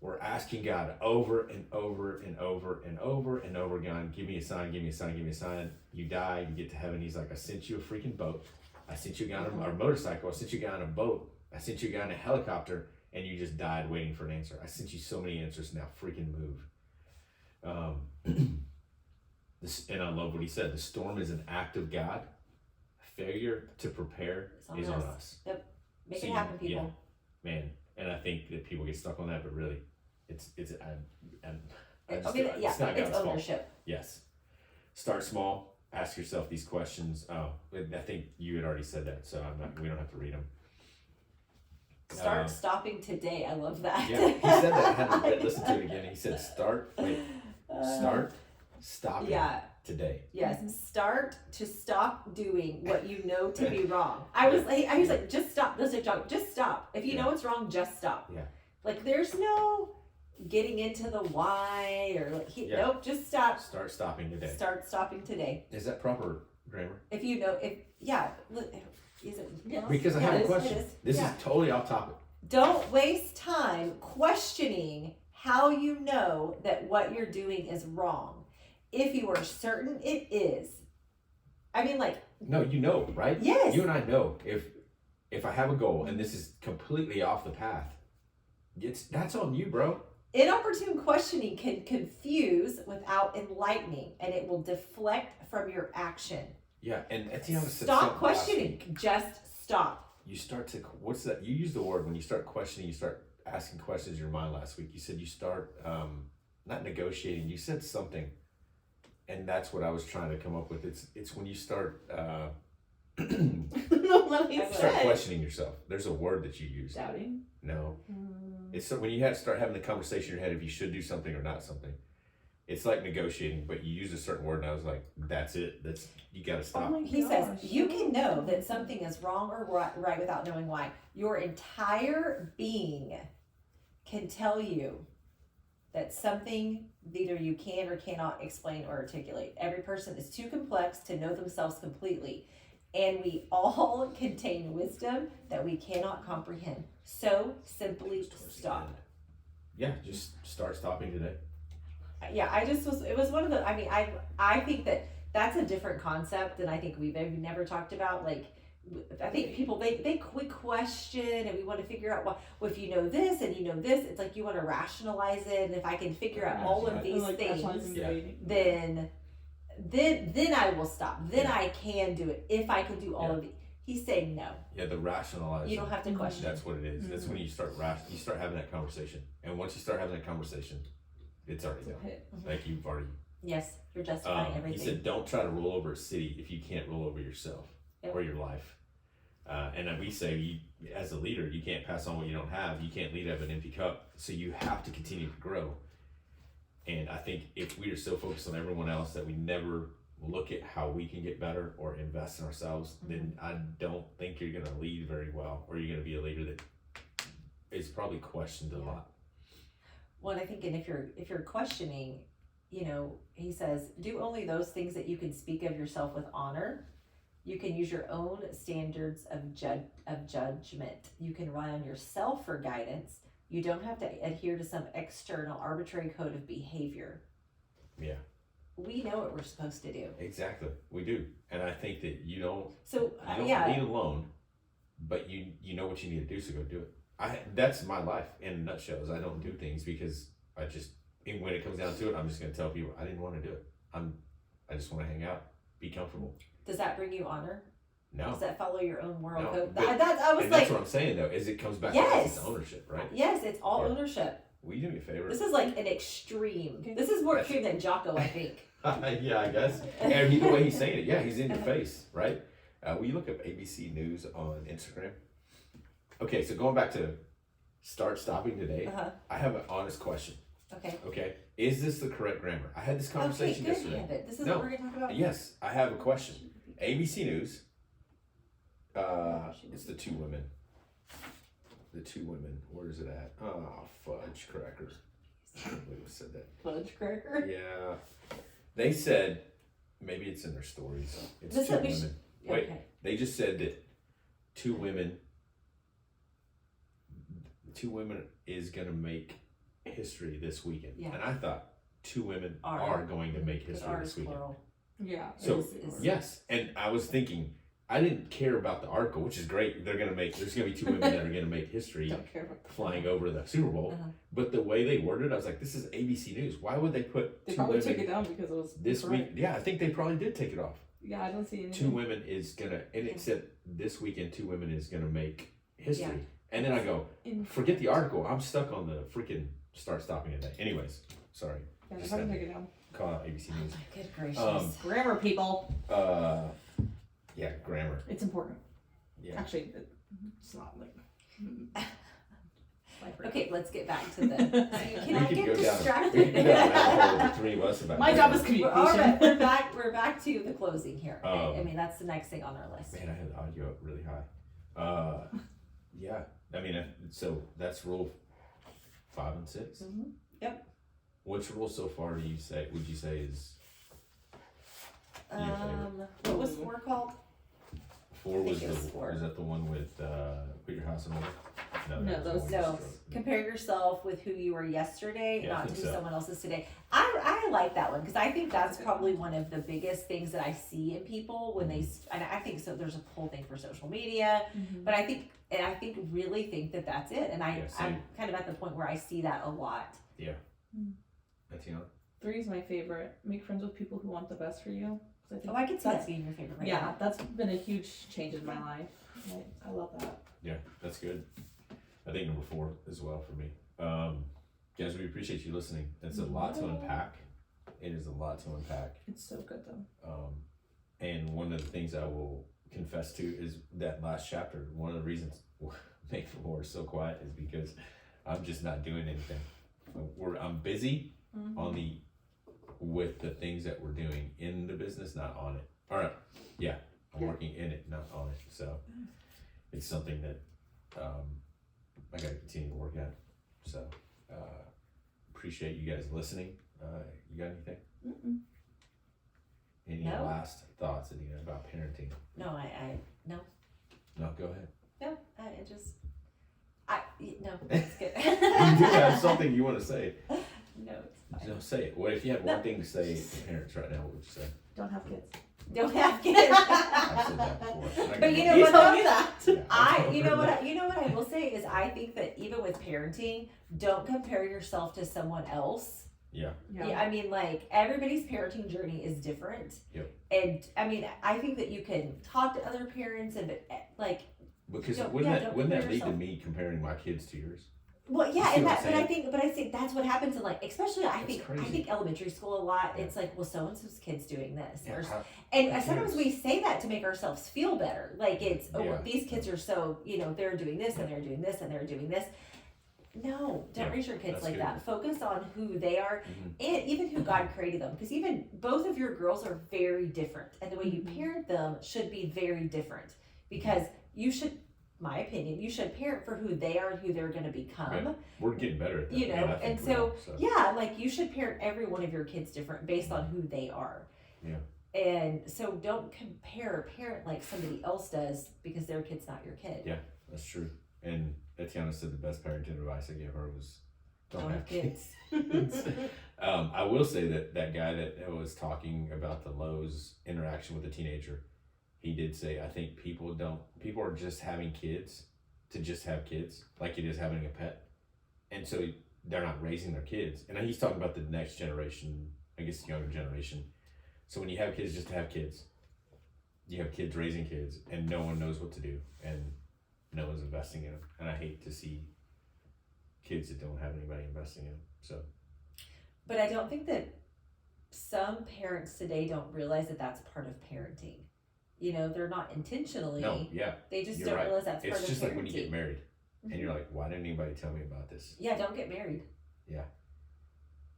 Speaker 1: we're asking God over and over and over and over and over again, give me a sign, give me a sign, give me a sign. You die, you get to heaven. He's like, I sent you a freaking boat. I sent you a guy on a motorcycle. I sent you a guy on a boat. I sent you a guy on a helicopter, and you just died waiting for an answer. I sent you so many answers. Now freaking move. And I love what he said. The storm is an act of God. Failure to prepare is on us.
Speaker 3: Yep. Make it happen, people.
Speaker 1: Yeah, man. And I think that people get stuck on that, but really, it's not
Speaker 3: it's
Speaker 1: God's
Speaker 3: ownership.
Speaker 1: fault. Yes. Start small. Ask yourself these questions. Oh, I think you had already said that, so we don't have to read them.
Speaker 3: Start stopping today. I love that.
Speaker 1: Yeah, he said that. I had to listen to it again. He said, start stopping today.
Speaker 3: Yes, start to stop doing what you know to be wrong. I was like, just stop. That's a joke. Just stop. If you know it's wrong, just stop.
Speaker 1: Yeah.
Speaker 3: Like there's no getting into the why or nope. Just stop.
Speaker 1: Start stopping today.
Speaker 3: Start stopping today.
Speaker 1: Is that proper grammar?
Speaker 3: Is it?
Speaker 2: Yes.
Speaker 1: Because I have a question. This is totally off topic.
Speaker 3: Don't waste time questioning how you know that what you're doing is wrong. If you are certain it is. I mean, like.
Speaker 1: No, you know, right?
Speaker 3: Yes.
Speaker 1: You and I know if I have a goal and this is completely off the path, that's on you, bro.
Speaker 3: Inopportune questioning can confuse without enlightening, and it will deflect from your action.
Speaker 1: Yeah, and at the end,
Speaker 3: stop questioning. Just stop.
Speaker 1: You start to, what's that? You use the word when you start questioning, you start asking questions in your mind last week. You said you start, not negotiating, you said something. And that's what I was trying to come up with. It's when you start, start questioning yourself. There's a word that you use.
Speaker 2: Doubting?
Speaker 1: No. It's when you start having the conversation in your head if you should do something or not something. It's like negotiating, but you use a certain word, and I was like, "That's it. You got to stop."
Speaker 3: He says you can know that something is wrong or right without knowing why. Your entire being can tell you That's something either you can or cannot explain or articulate. Every person is too complex to know themselves completely, and we all contain wisdom that we cannot comprehend. So simply
Speaker 1: Towards the
Speaker 3: stop.
Speaker 1: end. Yeah, just start stopping today.
Speaker 3: Yeah, it was one of the, I mean, I think that that's a different concept than I think we've never talked about. Like, I think people, we question and we want to figure out well, if you know this and you know this, it's like you want to rationalize it. And if I can figure out all of these things, then I will stop. Then I can do it if I can do all of it. He's saying no.
Speaker 1: Yeah, the rationalizing.
Speaker 3: You don't have to question.
Speaker 1: That's what it is. That's when you start having that conversation. And once you start having that conversation, it's already done. Like you've already.
Speaker 3: Yes, you're justifying
Speaker 1: He
Speaker 3: everything.
Speaker 1: said, "Don't try to roll over a city if you can't roll over yourself or your life." And then we say, as a leader, you can't pass on what you don't have. You can't lead out of an empty cup. So you have to continue to grow. And I think if we are so focused on everyone else that we never look at how we can get better or invest in ourselves, then I don't think you're going to lead very well, or you're going to be a leader that is probably questioned a lot.
Speaker 3: Well, I think, and if you're questioning, you know, he says, do only those things that you can speak of yourself with honor. You can use your own standards of judgment. You can rely on yourself for guidance. You don't have to adhere to some external arbitrary code of behavior.
Speaker 1: Yeah.
Speaker 3: We know what we're supposed to do.
Speaker 1: Exactly. We do. And I think that you don't
Speaker 3: Yeah.
Speaker 1: lead alone, but you know what you need to do, so go do it. That's my life in a nutshell. Is I don't do things because when it comes down to it, I'm just going to tell people I didn't want to do it. I just want to hang out, be comfortable.
Speaker 3: Does that bring you honor?
Speaker 1: No.
Speaker 3: Does that follow your own moral
Speaker 1: No,
Speaker 3: code?
Speaker 1: but-
Speaker 3: I was
Speaker 1: And
Speaker 3: like,
Speaker 1: that's what I'm saying though, is it comes back to
Speaker 3: Yes.
Speaker 1: it's ownership, right?
Speaker 3: yes, it's all
Speaker 1: Yeah.
Speaker 3: ownership.
Speaker 1: Will you do me a favor?
Speaker 3: This is like an extreme. This is more extreme than Jocko, I think.
Speaker 1: Yeah, I guess. And the way he's saying it, yeah, he's in your face, right? Will you look up ABC News on Instagram? Okay, so going back to start stopping today,
Speaker 3: Uh-huh.
Speaker 1: I have an honest question.
Speaker 3: Okay.
Speaker 1: Okay, is this the correct grammar? I had this
Speaker 3: Okay,
Speaker 1: conversation
Speaker 3: good,
Speaker 1: yesterday.
Speaker 3: David. This is
Speaker 1: No.
Speaker 3: what we're gonna talk about.
Speaker 1: Yes, I have a question. ABC News. It's the two women. The two women. Where is it at? Oh, fudge crackers. I can't believe I said that.
Speaker 2: Fudge cracker.
Speaker 1: Yeah. They said, maybe it's in their stories. It's
Speaker 3: This
Speaker 1: two
Speaker 3: is- we
Speaker 1: women. Wait.
Speaker 3: Okay.
Speaker 1: They just said that two women is going to make history this weekend.
Speaker 3: Yeah.
Speaker 1: And I thought two women
Speaker 3: Are.
Speaker 1: are going to make
Speaker 3: But
Speaker 1: history
Speaker 3: R
Speaker 1: this
Speaker 3: is
Speaker 1: weekend.
Speaker 3: plural.
Speaker 2: Yeah.
Speaker 1: So,
Speaker 3: Is-
Speaker 1: yes. And I was thinking, I didn't care about the article, which is great. There's going to be two women that are going to make history
Speaker 2: Don't care about the
Speaker 1: flying over the Super Bowl.
Speaker 3: Uh-huh.
Speaker 1: But the way they worded it, I was like, this is ABC News. Why would they put
Speaker 2: They
Speaker 1: two
Speaker 2: probably
Speaker 1: women
Speaker 2: took it down because it was
Speaker 1: this
Speaker 2: incorrect.
Speaker 1: week? Yeah, I think they probably did take it off.
Speaker 2: Yeah, I don't see anything.
Speaker 1: Two women is gonna, and it said this weekend two women is gonna make history. And then I go, forget the article. I'm stuck on the freaking start stopping today. Anyways, sorry.
Speaker 2: Yeah, they
Speaker 1: Just
Speaker 2: probably
Speaker 1: had
Speaker 2: took it down.
Speaker 1: Call out ABC News.
Speaker 3: Good gracious.
Speaker 2: Grammar, people.
Speaker 1: Yeah, grammar.
Speaker 2: It's important.
Speaker 1: Yeah.
Speaker 2: Actually, it's not like.
Speaker 3: Okay, let's get back to the. So you
Speaker 1: We
Speaker 3: cannot
Speaker 1: could
Speaker 3: get
Speaker 1: go down.
Speaker 3: distracted.
Speaker 1: We could go down that hole, the three of us about.
Speaker 2: My job is
Speaker 1: grammar.
Speaker 3: All
Speaker 2: communication.
Speaker 3: right, we're back. We're back to the closing here. Okay? I
Speaker 1: Um,
Speaker 3: mean, that's the next thing on our list.
Speaker 1: Man, I had the audio up really high. Yeah. I mean, so that's rule 5 and 6.
Speaker 3: Mhm. Yep.
Speaker 1: Which rule so far would you say is your favorite?
Speaker 3: What was 4 called?
Speaker 1: 4 was
Speaker 3: think it was
Speaker 1: the
Speaker 3: 4.
Speaker 1: is that the one with put your house in order?
Speaker 2: No,
Speaker 1: that was the
Speaker 2: those-
Speaker 1: one
Speaker 3: No.
Speaker 1: with stroke.
Speaker 3: Compare yourself with who you were yesterday,
Speaker 1: Yeah, I
Speaker 3: not
Speaker 1: think
Speaker 3: who
Speaker 1: so.
Speaker 3: someone else is today. I like that one because I think that's probably one of the biggest things that I see in people when they. And I think so. There's a whole thing for social media, but I think really think that that's it. And
Speaker 1: Yeah, same.
Speaker 3: I'm kind of at the point where I see that a lot.
Speaker 1: Tatiana?
Speaker 2: 3 is my favorite. Make friends with people who want the best for you. 'Cause I think
Speaker 3: Oh, I could see
Speaker 2: that's
Speaker 3: that being your favorite right
Speaker 2: yeah,
Speaker 3: now.
Speaker 2: that's been a huge change in my life. I love that.
Speaker 1: Yeah, that's good. I think number 4 as well for me. Guys, we appreciate you listening. It's a lot to unpack. It is a lot to unpack.
Speaker 2: It's so good though.
Speaker 1: And one of the things I will confess to is that last chapter. One of the reasons Make the War so quiet is because I'm just not doing anything. I'm busy with the things that we're doing in the business, not on it. All right, yeah, I'm working in it, not on it. So it's something that I got to continue to work at. So appreciate you guys listening. You got anything?
Speaker 2: Mm-mm.
Speaker 1: Any
Speaker 3: No.
Speaker 1: last thoughts, Adina, about parenting?
Speaker 3: No, no,
Speaker 1: No, go ahead.
Speaker 3: no, no, it's good.
Speaker 1: You do have something you want to say.
Speaker 3: No, it's fine.
Speaker 1: No, say it. What if you had one thing to say to parents right now? What would you say?
Speaker 2: Don't have kids.
Speaker 3: Don't have kids.
Speaker 1: I've said that before.
Speaker 3: But you know
Speaker 2: You
Speaker 3: what,
Speaker 2: told
Speaker 3: though?
Speaker 2: me that.
Speaker 1: Yeah,
Speaker 3: you know what I will say is I think that even with parenting, don't compare yourself to someone else.
Speaker 1: Yeah.
Speaker 3: Yeah, I mean, like, everybody's parenting journey is different.
Speaker 1: Yep.
Speaker 3: And I mean, I think that you can talk to other parents and like,
Speaker 1: Because
Speaker 3: Don't-
Speaker 1: wouldn't
Speaker 3: yeah,
Speaker 1: that
Speaker 3: don't
Speaker 1: wouldn't that
Speaker 3: compare
Speaker 1: lead to
Speaker 3: yourself.
Speaker 1: me comparing my kids to yours?
Speaker 3: well,
Speaker 1: You
Speaker 3: yeah,
Speaker 1: see
Speaker 3: and
Speaker 1: what I'm
Speaker 3: that,
Speaker 1: saying?
Speaker 3: but I think that's what happens in, like, especially I
Speaker 1: That's
Speaker 3: think
Speaker 1: crazy.
Speaker 3: elementary school a lot.
Speaker 1: Yeah.
Speaker 3: It's like, well, so and so's kid's doing this, or
Speaker 1: I-
Speaker 3: and
Speaker 1: I
Speaker 3: sometimes
Speaker 1: can't-
Speaker 3: we say that to make ourselves feel better. Like it's, oh,
Speaker 1: Yeah.
Speaker 3: these kids are so, they're doing this and they're doing this and they're doing this. No, don't
Speaker 1: Yeah,
Speaker 3: raise your kids
Speaker 1: that's
Speaker 3: like
Speaker 1: good.
Speaker 3: that. Focus on who they are
Speaker 1: Mhm.
Speaker 3: and even who God created them. Because even both of your girls are very different. And the way you
Speaker 2: Mhm.
Speaker 3: parent them should be very different. Because you should, my opinion, you should parent for who they are and who they're going to become.
Speaker 1: Right. We're getting better at that.
Speaker 3: You know,
Speaker 1: man, I think
Speaker 3: and
Speaker 1: we
Speaker 3: so,
Speaker 1: are,
Speaker 3: Yeah, like you should parent every one of your kids different based on who they are.
Speaker 1: Yeah.
Speaker 3: And so don't compare a parent like somebody else does because their kid's not your kid.
Speaker 1: Yeah. That's true. And Etiana said the best parenting advice I gave her was don't have kids. I will say that guy that was talking about the Lowe's interaction with a teenager, he did say, I think people are just having kids to just have kids, like it is having a pet. And so they're not raising their kids. And he's talking about the next generation, I guess the younger generation. So when you have kids just to have kids, you have kids raising kids and no one knows what to do and no one's investing in them. And I hate to see kids that don't have anybody investing in them. So
Speaker 3: But I don't think that some parents today don't realize that that's part of parenting. They're not intentionally.
Speaker 1: no, yeah,
Speaker 3: They just
Speaker 1: you're
Speaker 3: don't
Speaker 1: right.
Speaker 3: realize that's part
Speaker 1: It's
Speaker 3: of
Speaker 1: just
Speaker 3: parenting.
Speaker 1: like when you get married and
Speaker 3: Mhm.
Speaker 1: you're like, why didn't anybody tell me about this?
Speaker 3: Yeah, don't get married.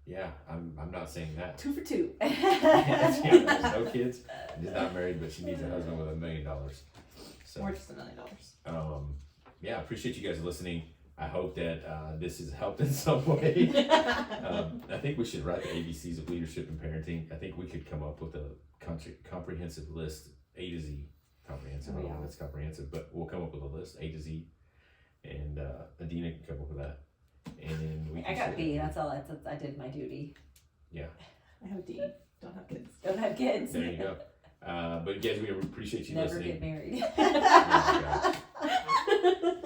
Speaker 1: Yeah, I'm not saying that.
Speaker 2: 2 for 2.
Speaker 1: Yeah, there's no kids. She's not married, but she needs a husband with $1 million. So
Speaker 2: Or just $1 million.
Speaker 1: yeah, I appreciate you guys listening. I hope that this has helped in some way. I think we should write the ABCs of leadership and parenting. I think we could come up with a comprehensive list, A to Z. Comprehensive. I don't know if it's comprehensive, but we'll come up with a list, A to Z, and Adina can come up with that. And then we
Speaker 3: I
Speaker 1: can
Speaker 3: got
Speaker 1: share
Speaker 3: B.
Speaker 1: it.
Speaker 3: That's all. I did my duty.
Speaker 2: I have a D. Don't have kids.
Speaker 3: Don't have kids.
Speaker 1: There you go. But guys, we appreciate you
Speaker 3: Never
Speaker 1: listening.
Speaker 3: get married.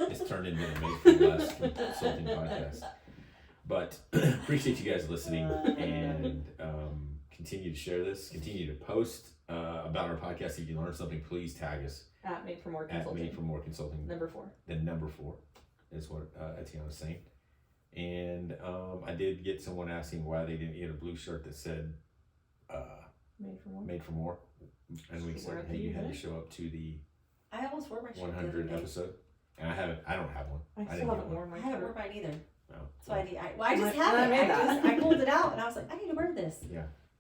Speaker 1: It's turned into a Made for Less consulting podcast. But appreciate you guys listening and continue to share this. Continue to post about our podcast. If you learn something, please tag us
Speaker 2: At Made for More
Speaker 1: at
Speaker 2: Consulting.
Speaker 1: Made for More Consulting.
Speaker 2: Number 4.
Speaker 1: The number 4 is what Etienne was saying. And I did get someone asking why they didn't get a blue shirt that said
Speaker 2: Made for More.
Speaker 1: Made for More. And we
Speaker 2: Should wear
Speaker 1: said,
Speaker 2: it
Speaker 1: hey,
Speaker 2: to
Speaker 1: you
Speaker 2: you,
Speaker 1: had to
Speaker 2: right?
Speaker 1: show up to the
Speaker 3: I almost wore my shirt. the other
Speaker 1: 100
Speaker 3: day.
Speaker 1: episode. And I don't have one.
Speaker 2: I
Speaker 1: didn't
Speaker 2: still
Speaker 1: get
Speaker 2: haven't
Speaker 1: one.
Speaker 2: worn my
Speaker 3: I haven't worn
Speaker 2: shirt.
Speaker 3: mine either.
Speaker 1: No.
Speaker 3: So I just
Speaker 2: I-
Speaker 3: have
Speaker 2: I
Speaker 3: it.
Speaker 2: made that.
Speaker 3: I pulled it out and I was like, I need to wear this.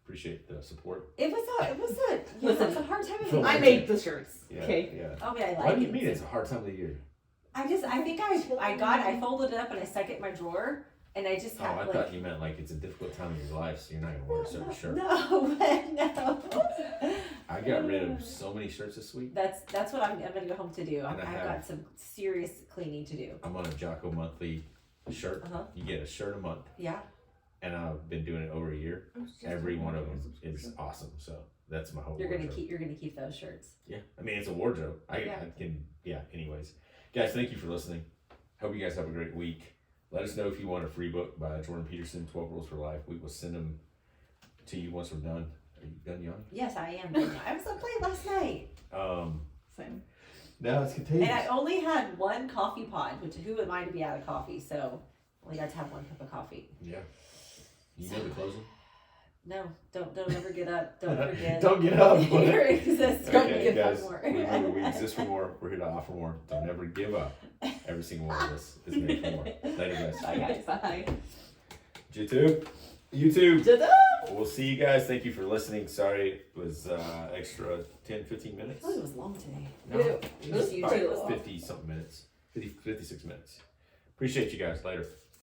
Speaker 1: Appreciate the support.
Speaker 3: It was a hard time of the
Speaker 1: Phil,
Speaker 3: year.
Speaker 2: I made the shirts.
Speaker 1: Yeah.
Speaker 2: Okay.
Speaker 1: Yeah.
Speaker 3: Oh, yeah, I
Speaker 1: What
Speaker 3: like
Speaker 1: do you
Speaker 3: it.
Speaker 1: mean it's a hard time of the year?
Speaker 3: I think I folded it up and I stuck it in my drawer and I just
Speaker 1: Oh,
Speaker 3: had
Speaker 1: I
Speaker 3: like.
Speaker 1: thought you meant like it's a difficult time of your life, so you're not gonna wear a certain shirt.
Speaker 3: No.
Speaker 1: I got rid of so many shirts this week.
Speaker 3: That's what I'm gonna go home to do.
Speaker 1: And I
Speaker 3: I've
Speaker 1: have-
Speaker 3: got some serious cleaning to do.
Speaker 1: I'm on a Jocko monthly shirt.
Speaker 3: Uh huh.
Speaker 1: You get a shirt a month,
Speaker 3: Yeah.
Speaker 1: and I've been doing it over a year. Every one of them is awesome. So that's my whole.
Speaker 3: You're gonna
Speaker 1: wardrobe.
Speaker 3: keep those shirts.
Speaker 1: Yeah, I mean it's a wardrobe. I can. Yeah. Anyways, guys, thank you for listening. Hope you guys have a great week. Let us know if you want a free book by Jordan Peterson, 12 Rules for Life. We will send them to you once we're done. Are you done, Yanni?
Speaker 3: Yes, I am. I was up late last night,
Speaker 2: Same.
Speaker 1: No, it's contagious.
Speaker 3: and I only had one coffee pod. Which who am I to be out of coffee? So only got to have one cup of coffee.
Speaker 1: Yeah. You know the closing?
Speaker 3: No, don't ever get up. Don't forget.
Speaker 1: Don't get up.
Speaker 3: Your existence. Don't
Speaker 1: Okay,
Speaker 3: get
Speaker 1: guys.
Speaker 3: more.
Speaker 1: Remember, we exist for more. We're here to offer more. Don't ever give up. Every single one of us is made for more. Later, guys.
Speaker 3: Bye, guys.
Speaker 2: Bye.
Speaker 1: YouTube.
Speaker 2: Ta-da!
Speaker 1: We'll see you guys. Thank you for listening. Sorry it was extra 10, 15 minutes.
Speaker 3: I thought it was long today.
Speaker 1: No,
Speaker 2: Ew.
Speaker 1: it was
Speaker 3: Just
Speaker 1: about
Speaker 3: YouTube.
Speaker 1: 50 something minutes. 56 minutes. Appreciate you guys. Later.